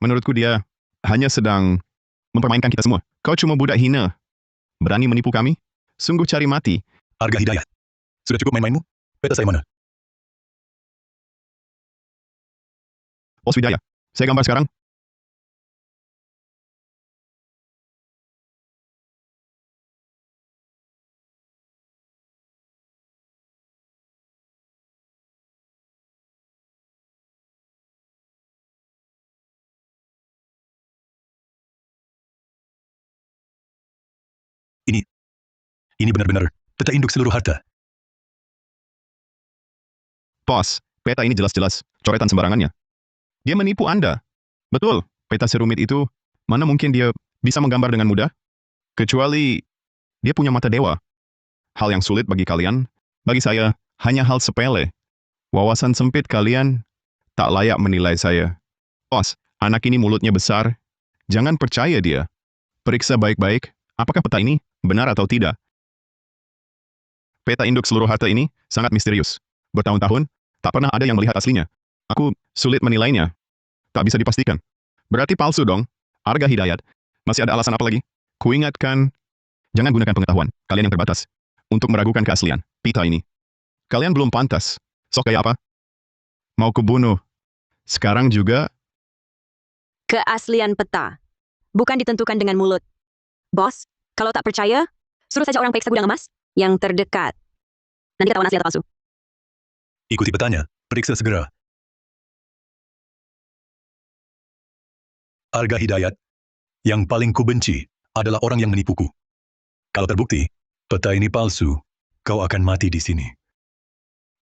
Menurutku dia hanya sedang mempermainkan kita semua. Kau cuma budak hina. Berani menipu kami? Sungguh cari mati. Arga Hidayat. Sudah cukup main-mainmu? Peta saya mana? Bos Widaya, saya gambar sekarang. Ini benar-benar peta induk seluruh harta. Bos, peta ini jelas-jelas coretan sembarangannya. Dia menipu Anda. Betul, peta serumit itu, mana mungkin dia bisa menggambar dengan mudah? Kecuali dia punya mata dewa. Hal yang sulit bagi kalian, bagi saya, hanya hal sepele. Wawasan sempit kalian tak layak menilai saya. Bos, anak ini mulutnya besar. Jangan percaya dia. Periksa baik-baik, apakah peta ini benar atau tidak. Peta induk seluruh harta ini sangat misterius. Bertahun-tahun, tak pernah ada yang melihat aslinya. Aku sulit menilainya. Tak bisa dipastikan. Berarti palsu dong. Arga Hidayat. Masih ada alasan apa lagi? Kuingatkan, jangan gunakan pengetahuan kalian yang terbatas untuk meragukan keaslian peta ini. Kalian belum pantas. Sok kayak apa? Mau kubunuh. Sekarang juga. Keaslian peta. Bukan ditentukan dengan mulut. Bos, kalau tak percaya, suruh saja orang periksa gudang emas yang terdekat. Nanti ketahuan asli atau palsu. Ikuti petanya. Periksa segera. Arga Hidayat. Yang paling kubenci adalah orang yang menipuku. Kalau terbukti, peta ini palsu, kau akan mati di sini.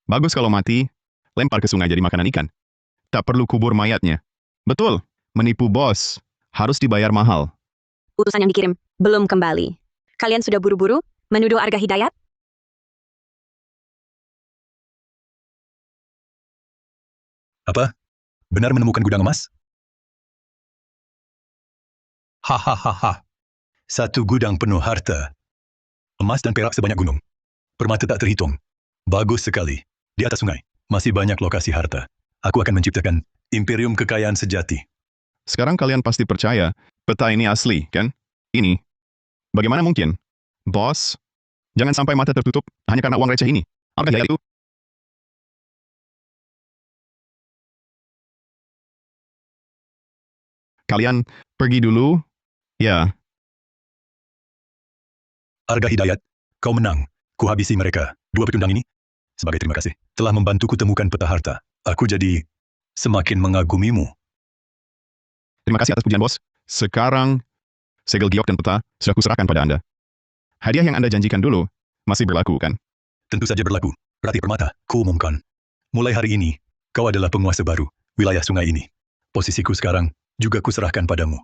Bagus kalau mati, lempar ke sungai jadi makanan ikan. Tak perlu kubur mayatnya. Betul, menipu bos. Harus dibayar mahal. Utusan yang dikirim belum kembali. Kalian sudah buru-buru Menuduh Arga Hidayat? Apa? Benar menemukan gudang emas? Hahaha. Satu gudang penuh harta. Emas dan perak sebanyak gunung. Permata tak terhitung. Bagus sekali. Di atas sungai. Masih banyak lokasi harta. Aku akan menciptakan imperium kekayaan sejati. Sekarang kalian pasti percaya peta ini asli, kan? Ini. Bagaimana mungkin? Bos, jangan sampai mata tertutup hanya karena uang receh ini. Arga Hidayat itu. Kalian pergi dulu. Ya, Arga Hidayat, kau menang. Kuhabisi mereka. Dua pecundang ini. Sebagai terima kasih, telah membantuku temukan peta harta. Aku jadi semakin mengagumimu. terima kasih atas pujian bos. Sekarang, segel giok dan peta sudah kuserahkan pada Anda. Hadiah yang Anda janjikan dulu masih berlaku, kan? Tentu saja berlaku. Rati Permata, kuumumkan. Mulai hari ini, kau adalah penguasa baru wilayah sungai ini. Posisiku sekarang juga kuserahkan padamu.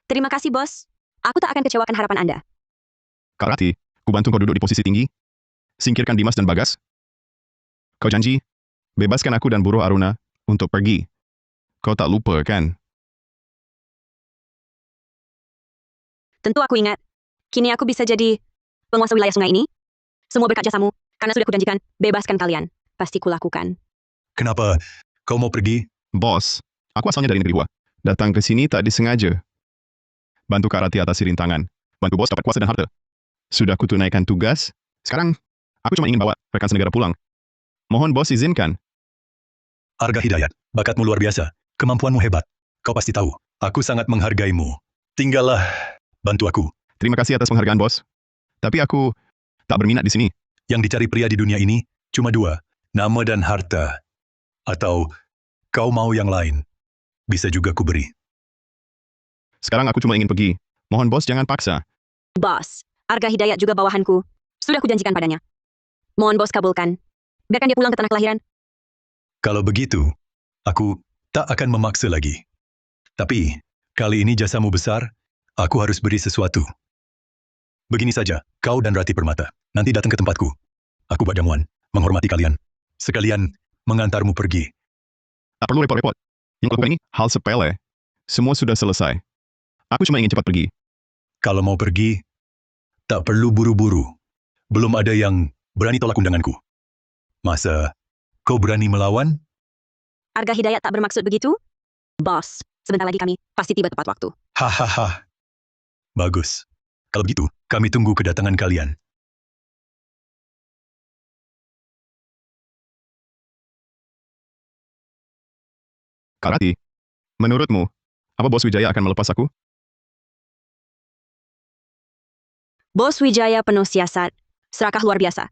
Terima kasih, bos. Aku tak akan kecewakan harapan Anda. Kak Rati, kubantu kau duduk di posisi tinggi. Singkirkan Dimas dan Bagas. Kau janji, bebaskan aku dan buruh Aruna untuk pergi. Kau tak lupa, kan? Tentu aku ingat. Kini aku bisa jadi penguasa wilayah sungai ini. Semua berkat jasamu, karena sudah kujanjikan, bebaskan kalian. Pasti kulakukan. Kenapa kau mau pergi? Bos, aku asalnya dari negeri Hua. Datang ke sini tak disengaja. Bantu Kak Rati atasi rintangan. Bantu bos dapat kuasa dan harta. Sudah kutunaikan tugas. Sekarang, aku cuma ingin bawa rekan senegara pulang. Mohon bos izinkan. Arga Hidayat, bakatmu luar biasa. Kemampuanmu hebat. Kau pasti tahu. Aku sangat menghargaimu. Tinggallah bantu aku. Terima kasih atas penghargaan, bos. Tapi aku tak berminat di sini. Yang dicari pria di dunia ini cuma dua. Nama dan harta. Atau kau mau yang lain. Bisa juga kuberi. Sekarang aku cuma ingin pergi. Mohon bos jangan paksa. Bos, Arga Hidayat juga bawahanku. Sudah kujanjikan padanya. Mohon bos kabulkan. Biarkan dia pulang ke tanah kelahiran. Kalau begitu, aku tak akan memaksa lagi. Tapi, kali ini jasamu besar, aku harus beri sesuatu. Begini saja, kau dan Rati Permata, nanti datang ke tempatku. Aku buat jamuan, menghormati kalian. Sekalian, mengantarmu pergi. Tak perlu repot-repot. Yang kulakukan ini hal sepele. Semua sudah selesai. Aku cuma ingin cepat pergi. Kalau mau pergi, tak perlu buru-buru. Belum ada yang berani tolak undanganku. Masa kau berani melawan? Arga Hidayat tak bermaksud begitu? Bos, sebentar lagi kami pasti tiba tepat waktu. Hahaha. Bagus. Kalau begitu, kami tunggu kedatangan kalian. Kak Rati, menurutmu, apa bos Wijaya akan melepas aku? Bos Wijaya penuh siasat, serakah luar biasa.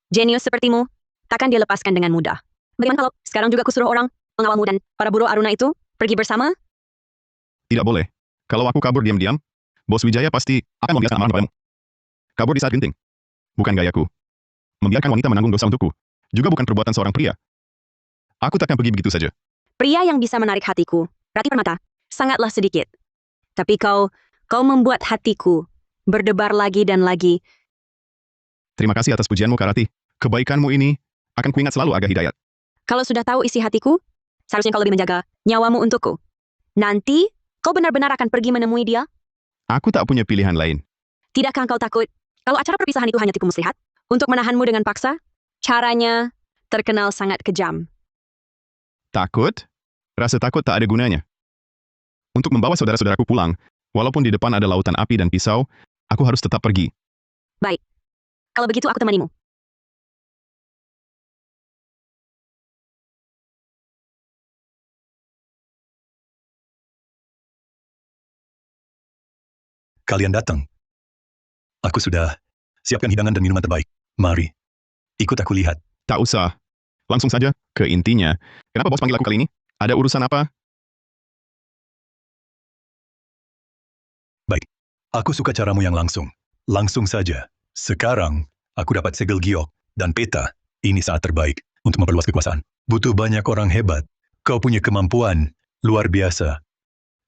Jenius sepertimu, takkan dia lepaskan dengan mudah. Bagaimana kalau sekarang juga kusuruh orang, pengawalmu dan para buruh Aruna itu, pergi bersama? Tidak boleh. Kalau aku kabur diam-diam, bos Wijaya pasti akan membiarkan amarah padamu. Kabur di saat genting. Bukan gayaku. Membiarkan wanita menanggung dosa untukku. Juga bukan perbuatan seorang pria. Aku takkan pergi begitu saja. Pria yang bisa menarik hatiku, Rati Permata, sangatlah sedikit. Tapi kau membuat hatiku berdebar lagi dan lagi. Terima kasih atas pujianmu, Kak Rati. Kebaikanmu ini akan kuingat selalu, Arga Hidayat. Kalau sudah tahu isi hatiku, seharusnya kau lebih menjaga nyawamu untukku. Nanti, kau benar-benar akan pergi menemui dia? Aku tak punya pilihan lain. Tidakkah kau takut, kalau acara perpisahan itu hanya tipu muslihat, untuk menahanmu dengan paksa? Caranya terkenal sangat kejam. Takut? Rasa takut tak ada gunanya. Untuk membawa saudara-saudaraku pulang, walaupun di depan ada lautan api dan pisau, aku harus tetap pergi. Baik. Kalau begitu aku temanimu. Kalian datang. Aku sudah siapkan hidangan dan minuman terbaik. Mari, ikut aku lihat. Tak usah. Langsung saja ke intinya. Kenapa bos panggil aku kali ini? Ada urusan apa? Baik, aku suka caramu yang langsung. Langsung saja. Sekarang, aku dapat segel giok dan peta. Ini saat terbaik untuk memperluas kekuasaan. Butuh banyak orang hebat. Kau punya kemampuan luar biasa.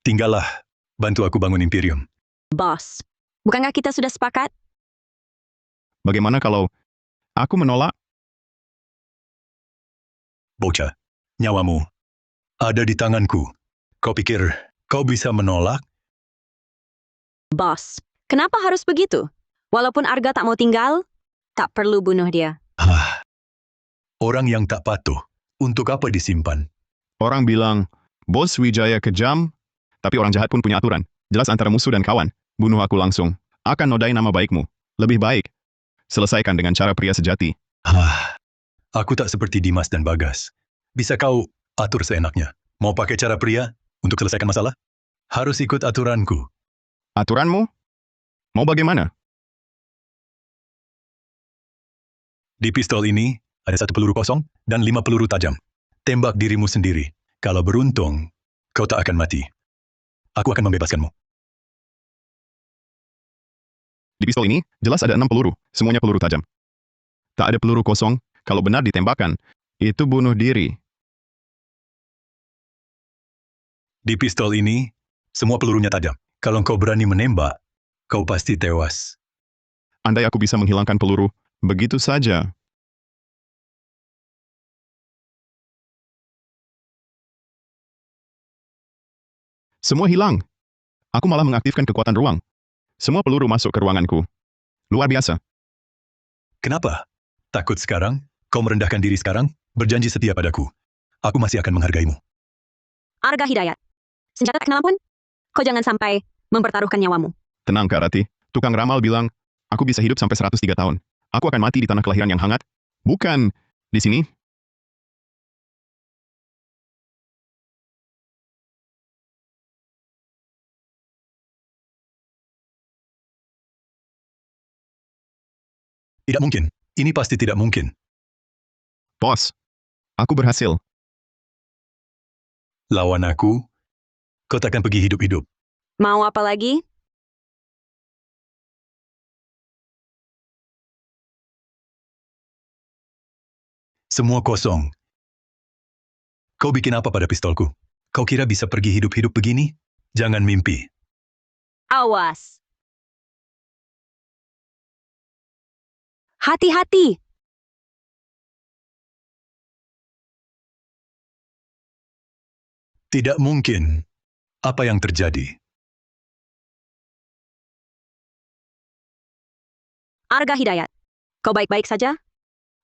Tinggallah bantu aku bangun imperium. Bos, bukankah kita sudah sepakat? Bagaimana kalau aku menolak? Bocah, nyawamu ada di tanganku. Kau pikir kau bisa menolak? Bos, kenapa harus begitu? Walaupun Arga tak mau tinggal, tak perlu bunuh dia. Ah, orang yang tak patuh, untuk apa disimpan? Orang bilang, Bos Wijaya kejam, tapi orang jahat pun punya aturan. Jelas antara musuh dan kawan. Bunuh aku langsung. Akan nodai nama baikmu. Lebih baik. Selesaikan dengan cara pria sejati. Aku tak seperti Dimas dan Bagas. Bisa kau atur seenaknya. Mau pakai cara pria untuk selesaikan masalah? Harus ikut aturanku. Aturanmu? Mau bagaimana? Di pistol ini ada 1 peluru kosong dan 5 peluru tajam. Tembak dirimu sendiri. Kalau beruntung, kau tak akan mati. Aku akan membebaskanmu. Di pistol ini, jelas ada 6 peluru. Semuanya peluru tajam. Tak ada peluru kosong. Kalau benar ditembakkan, itu bunuh diri. Di pistol ini, semua pelurunya tajam. Kalau kau berani menembak, kau pasti tewas. Andai aku bisa menghilangkan peluru, begitu saja. Semua hilang. Aku malah mengaktifkan kekuatan ruang. Semua peluru masuk ke ruanganku. Luar biasa. Kenapa? Takut sekarang? Kau merendahkan diri sekarang? Berjanji setia padaku. Aku masih akan menghargaimu. Arga Hidayat, senjata tak kenal pun, kau jangan sampai mempertaruhkan nyawamu. Tenang, Kak Rati. Tukang ramal bilang, aku bisa hidup sampai 103 tahun. Aku akan mati di tanah kelahiran yang hangat. Bukan di sini. Tidak mungkin. Ini pasti tidak mungkin. Bos, aku berhasil. Lawan aku, kau takkan pergi hidup-hidup. Mau apa lagi? Semua kosong. Kau bikin apa pada pistolku? Kau kira bisa pergi hidup-hidup begini? Jangan mimpi. Awas. Hati-hati. Tidak mungkin. Apa yang terjadi? Arga Hidayat, kau baik-baik saja?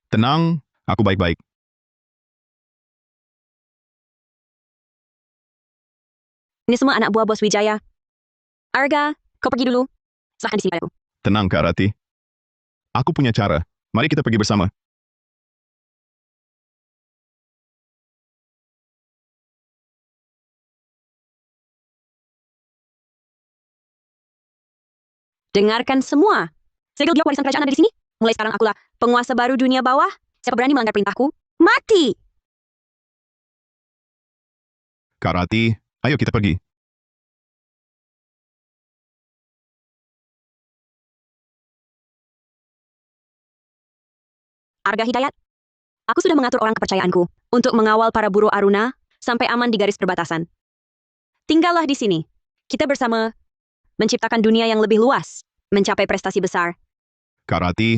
Tenang, aku baik-baik. Ini semua anak buah Bos Wijaya. Arga, kau pergi dulu. Serahkan di sini padaku. Tenang, Kak Rati. Aku punya cara. Mari kita pergi bersama. Dengarkan semua. Segel giok warisan kerajaan ada di sini. Mulai sekarang akulah penguasa baru dunia bawah. Siapa berani melanggar perintahku, mati! Kak Rati, ayo kita pergi. Arga Hidayat, aku sudah mengatur orang kepercayaanku untuk mengawal para buruh Aruna sampai aman di garis perbatasan. Tinggallah di sini. Kita bersama menciptakan dunia yang lebih luas, mencapai prestasi besar. Kak Rati,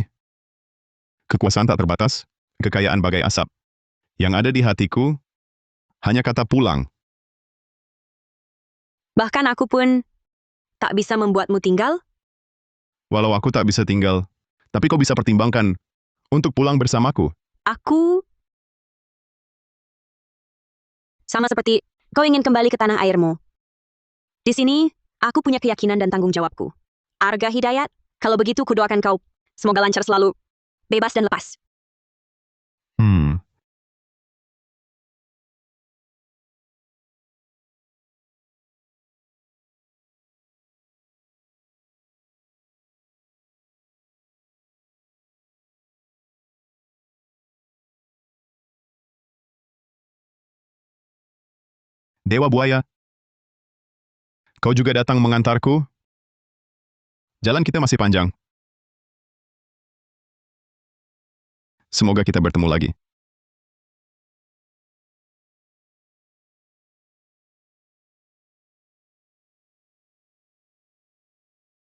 kekuasaan tak terbatas, kekayaan bagai asap. Yang ada di hatiku, hanya kata pulang. Bahkan aku pun tak bisa membuatmu tinggal. Walau aku tak bisa tinggal, tapi kau bisa pertimbangkan untuk pulang bersamaku. Aku sama seperti kau ingin kembali ke tanah airmu. Di sini, aku punya keyakinan dan tanggung jawabku. Arga Hidayat, kalau begitu kudoakan kau. Semoga lancar selalu. Bebas dan lepas. Dewa Buaya, kau juga datang mengantarku? Jalan kita masih panjang. Semoga kita bertemu lagi.